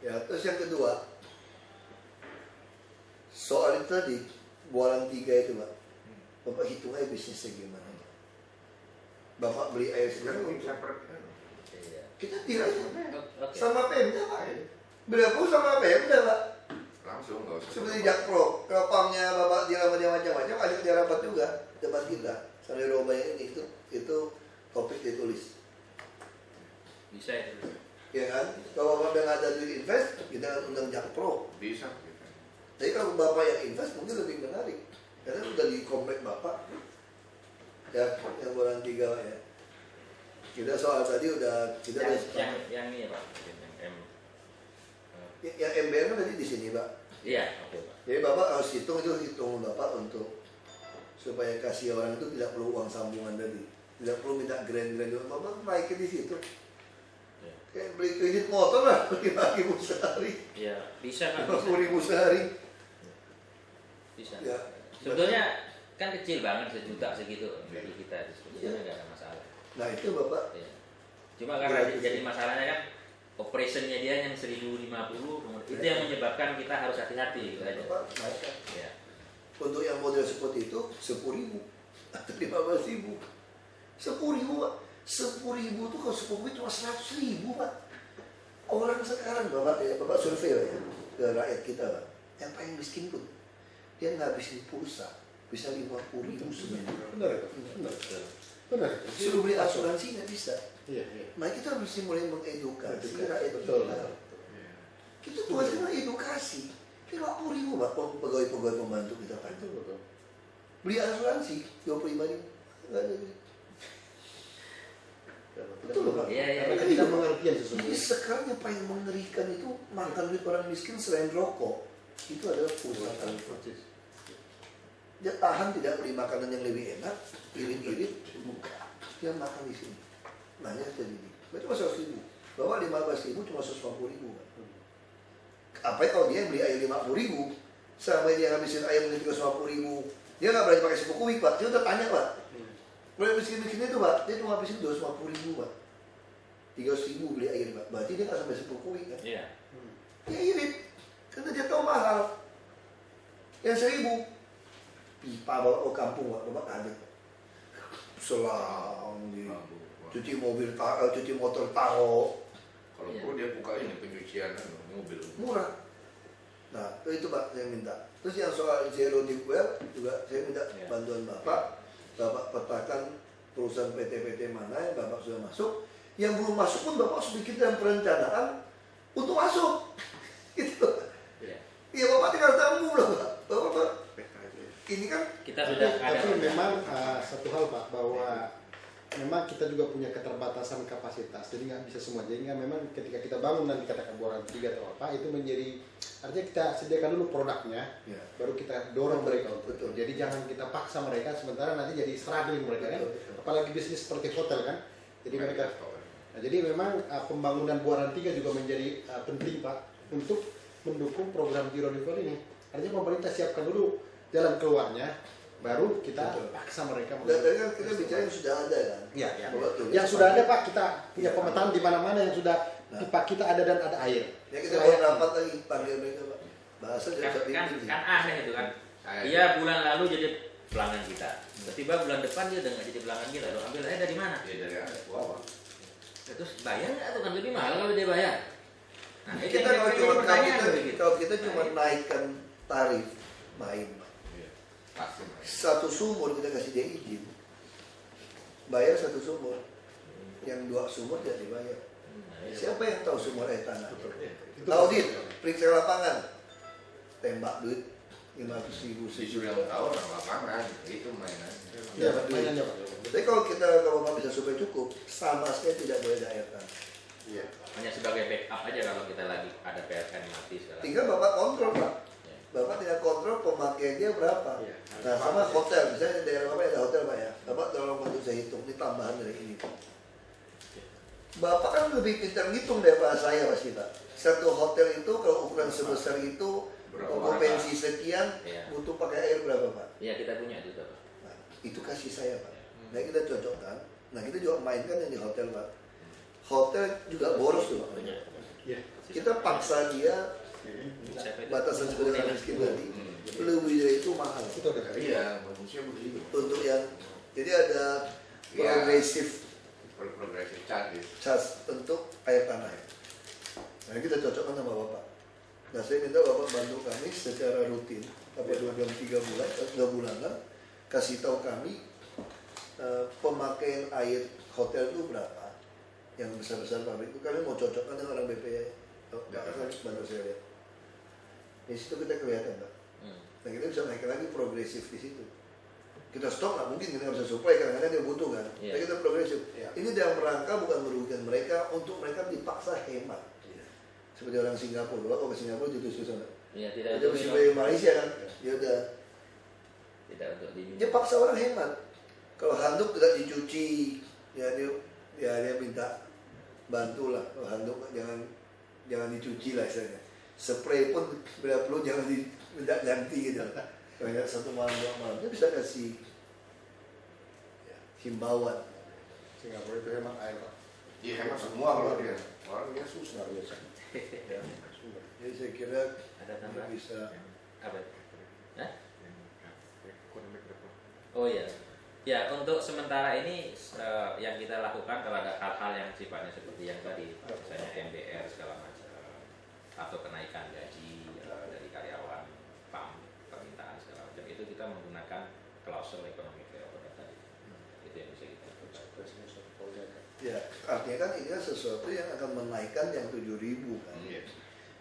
Ya, terus yang kedua, soal itu tadi, bualan 3 itu Pak. Bapak hitung aja bisnisnya gimana. Bapak beli air sekarang Bisa kita tidak Oke. sama Pemda Pak. Beliau sama Pemda Pak. langsung nggak usah. Seperti Jakpro, kalau pamnya Bapak dia macam-macam, ajak dia rapat juga depan kita. Sampai roba yang ini itu topik ditulis. Bisa itu. Ya kan? Kalau Bapak yang ada duit invest, kita undang Jakpro. Bisa. Gitu. Tapi kalau Bapak yang invest mungkin lebih menarik. Karena udah di komplek Bapak. Ya, yang bulan 3 ya. Kita soal tadi udah kita Yang ini ya Pak, yang M. yang MBR kan tadi di sini Pak. Iya, oke Pak. Jadi Bapak harus hitung Bapak untuk supaya kasih orang itu tidak perlu uang sambungan tadi, tidak perlu minta grand Bapak naikin di situ. Ya. Kayak beli kredit motor lah, 5.000 sehari, Iya, bisa kan? 50.000 sehari. Bisa. Ya. Sebetulnya kan kecil banget, sejuta segitu bagi kita sebetulnya nggak ada masalah. Nah itu Bapak. Ya. Cuma karena Gratis. jadi masalahnya kan operationnya dia yang 1.050, itu yang menyebabkan kita harus hati-hati gitu aja. Bapak naikkan. Ya. Untuk yang model seperti itu 10.000 atau 15.000. 10.000 Pak. 10.000 itu kalau 10.000 cuma 100.000 Pak. Orang sekarang Bapak ya, Bapak survei ya ke rakyat kita Pak. Yang paling miskin pun dia ngabisin pulsa bisa 50.000 seminggu. Benar. Suruh beli asuransi nggak bisa. Iya. Nah kita mesti mulai mengedukasi rakyat Betul. kita. Kita tugas kita edukasi. 50.000 Pak pegawai-pegawai pembantu kita Pak. Betul. Beli asuransi 25.000. Nggak ada duit. Betul loh Pak. Iya, iya. Karena kita pengertian Jadi sesungguhnya. sekarang yang paling mengerikan itu makan duit orang miskin selain rokok itu adalah pulsa telepon. Dia tahan tidak beli makanan yang lebih enak, irit-irit, buka. Dia makan di sini. Nanya jadi Berarti cuma 100.000. Bapak 15.000 cuma 150.000 Pak. Apa kalau dia beli ayam 50.000, sampai dia ngabisin ayam beli 350.000, dia nggak berani pakai 10 kubik Pak. Dia udah tanya Pak. Mulai miskin-miskin itu Pak, dia cuma habisin 250.000 Pak. 300.000 beli air Pak. Berarti dia nggak sampai 10 kubik kan? Iya. Dia irit, karena dia tahu mahal. Yang 1.000 pipa bawa ke kampung Pak, Bapak kaget. Selang di cuci mobil, cuci motor taruh. Kalau perlu dia buka ini pencucian mobil. Murah. Nah, itu Pak saya minta. Terus yang soal zero deep well juga saya minta bantuan Bapak. Bapak petakan perusahaan PT-PT mana yang Bapak sudah masuk. Yang belum masuk pun Bapak harus bikin dalam perencanaan untuk masuk. Gitu. Iya Bapak tinggal tanggung lah Pak. Bapak ini kan Kita sudah ada. Tapi memang satu hal Pak, bahwa memang kita juga punya keterbatasan kapasitas, jadi nggak bisa semua. Jadi memang ketika kita bangun dan dikatakan boran 3 atau apa, itu menjadi artinya kita sediakan dulu produknya, ya. baru kita dorong mereka untuk Betul. itu. Jadi jangan kita paksa mereka, sementara nanti jadi struggling mereka kan. Betul. Apalagi bisnis seperti hotel kan. Jadi mereka. Nah, jadi memang pembangunan Buaran 3 juga menjadi penting Pak untuk mendukung program Zero Deep Well ini. Artinya pemerintah siapkan dulu jalan keluarnya, baru kita Betul. paksa mereka. Dan tadi kan kita bicara yang sudah ada kan. Ya, ya. Bahwa tulis Yang sudah ada Pak, kita punya Ya. pemetaan di mana-mana yang sudah pipa kita ada dan ada air. Ya kita buat rapat lagi panggil mereka Pak. Bahasa jadi Kan aneh itu kan. Dia bulan lalu jadi pelanggan kita. Tiba-tiba bulan depan dia udah nggak jadi pelanggan kita. Lo ambil aja dari mana? Ya dari ada bawah. Terus bayar nggak tuh kan lebih mahal kalau dia bayar. Nah, itu kita yang kalau jadi cuma pertanyaan begitu. kalau kita cuma Nah, naikkan tarif main Pak. Iya. Pasti. Mas. Satu sumur kita kasih dia izin, bayar satu sumur, yang 2 sumur tidak dibayar. Siapa yang tahu sumur air tanah? Audit, periksa lapangan, tembak duit 500.000 Isu yang tahu orang lapangan itu mainan. Ya, mainannya Pak. Tapi kalau nggak bisa supaya cukup, sama sekali tidak boleh ada air tanah. Iya. hanya sebagai backup aja kalau kita lagi ada PLN mati sekarang. Tinggal Bapak kontrol Pak. Ya. Bapak tinggal kontrol pemakaiannya berapa. Iya. Nah sama hotel, misalnya di daerah Bapak ada hotel Pak ya. Bapak tolong bantu saya hitung, ini tambahan dari ini Pak. Bapak kan lebih pintar ngitung daripada saya pasti Pak. Satu hotel itu kalau ukuran sebesar itu okupansi sekian, Iya. butuh pakai air berapa Pak? Iya kita punya juga Pak. Nah, itu kasih saya Pak. Nah kita cocokkan. Nah kita juga mainkan yang di hotel Pak. Hotel juga boros tuh Pak. Iya. Kita paksa dia batasan kebenaran miskin tadi. Lebih dari itu mahal. Itu ada. Iya, manusia begitu. Untuk yang jadi ada Iya. progresif Progresif canggih. charge untuk air tanah. Nah kita cocokkan sama Bapak. Nah saya minta Bapak bantu kami secara rutin, apa 2-3 bulan, 2 bulanan, kasih tahu kami pemakaian air hotel itu berapa. Yang besar-besar pabrik itu kalian mau cocokkan dengan orang BPI. Pak Asal bantu saya lihat. Di situ kita kelihatan Pak. Nah kita bisa naik lagi progresif di situ. Kita stok nggak mungkin kita nggak bisa supply kadang-kadang dia butuh kan. Iya. Tapi kita progresif. Iya. Ini dalam rangka bukan merugikan mereka, untuk mereka dipaksa hemat. Seperti orang Singapura, kalau ke Singapura itu susah. Iya tidak Dia mesti bayar Malaysia kan, dia udah tidak untuk diminum. dia paksa orang hemat. Kalau handuk tidak dicuci, ya dia minta bantu lah. Kalau handuk jangan dicuci lah istilahnya. Spray pun bila perlu jangan minta ganti gitu. Kalau nggak 1 malam 2 malam, dia bisa kasih ya, himbauan. Singapura itu hemat air Pak. Iya, hemat semua kalau dia. Orang dia susah biasa. Ya. Jadi saya kira Ada tambahan? bisa. Apa? Hah? Oh iya. Ya untuk sementara ini yang kita lakukan kalau ada hal-hal yang sifatnya seperti yang tadi, misalnya MBR segala macam atau kenaikan gaji dari karyawan, PAM, permintaan segala macam itu kita menggunakan klausul ekonomi failure tadi. Itu yang bisa kita lakukan. Ya, artinya kan ini kan sesuatu yang akan menaikkan yang 7.000 kan. Iya.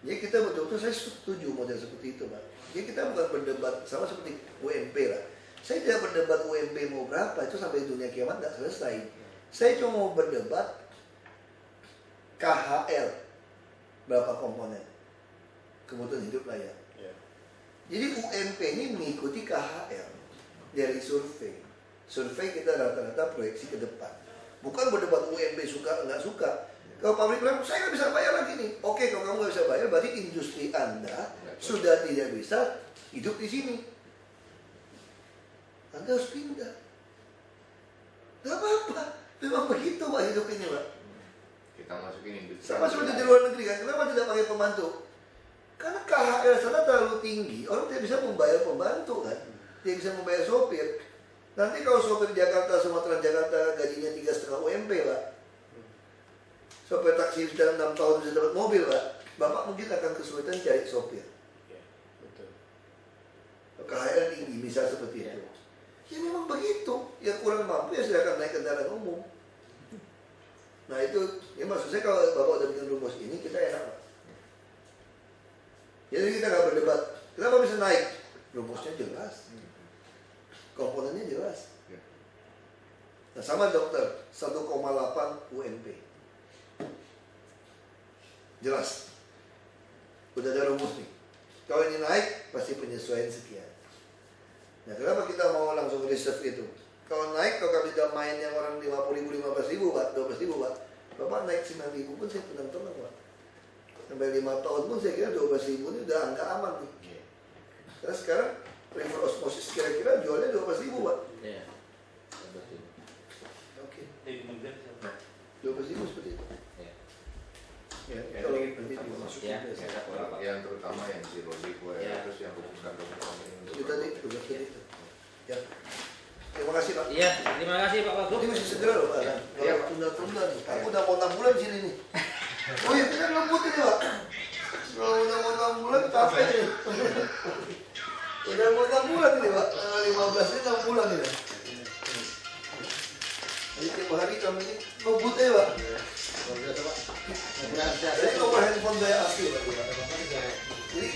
Jadi kita betul-betul saya setuju model seperti itu Pak. Jadi kita bukan berdebat sama seperti UMP lah. Saya tidak berdebat UMP mau berapa, itu sampai dunia kiamat tidak selesai. Saya cuma mau berdebat KHL berapa komponen kebutuhan hidup layak. Iya. Jadi UMP ini mengikuti KHL dari survei. Survei kita rata-rata proyeksi ke depan. Bukan berdebat UMB suka nggak suka. Kalau pabrik bilang, saya nggak bisa bayar lagi nih. Oke, kalau kamu nggak bisa bayar, berarti industri Anda sudah tidak bisa hidup di sini. Anda harus pindah. Gak apa-apa. Memang begitu Pak hidup ini Pak. Kita masukin industri. Sama seperti di luar negeri kan. Kenapa tidak pakai pembantu? Karena KHR sana terlalu tinggi. Orang tidak bisa membayar pembantu kan. Tidak bisa membayar sopir. Nanti kalau sopir Jakarta sama Transjakarta gajinya 3,5 UMP Pak. Sopir taksi dalam 6 tahun bisa dapat mobil Pak. Bapak mungkin akan kesulitan cari sopir. Betul. KHR tinggi misal seperti itu. Ya memang begitu. Yang kurang mampu ya silakan naik kendaraan umum. Nah itu, ya maksud saya kalau Bapak udah bikin rumus ini kita enak Pak. Jadi kita nggak berdebat. Kenapa bisa naik? Rumusnya jelas. Komponennya jelas. Nah sama dokter 1,8 UMP. Jelas. Udah ada rumus nih. Kalau ini naik pasti penyesuaian sekian. Nah kenapa kita mau langsung reserve itu? Kalau naik, kalau kami tidak main yang orang 50.000, 15.000 Pak, 12.000 Pak, Bapak naik 9.000 pun saya tenang-tenang Pak. Sampai 5 tahun pun saya kira 12.000 ini udah angka aman nih. Karena sekarang river osmosis kira-kira jualnya 12.000 Pak. Iya. Oke. 12.000 12.000. seperti itu. Iya. Ya, kalau nanti dimasukin Ya, biasa. Yang terutama yang zero liquid, Ya. terus yang khusus kantong ini. Itu tadi, 12 itu. Ya. Terima kasih Pak. Iya, terima kasih Pak Wagub. Ini masih segera loh Pak. Iya, Kalau tunda-tunda nih. Aku udah mau 6 bulan di sini nih. Oh iya, kita lembut ini Pak. Kalau udah mau 6 bulan capek nih. Udah mau 6 bulan ini Pak. 15 ini 6 bulan ini. Jadi tiap hari kami ini lembut ya Pak. Luar biasa Pak. Jadi nomor handphone saya asli Pak.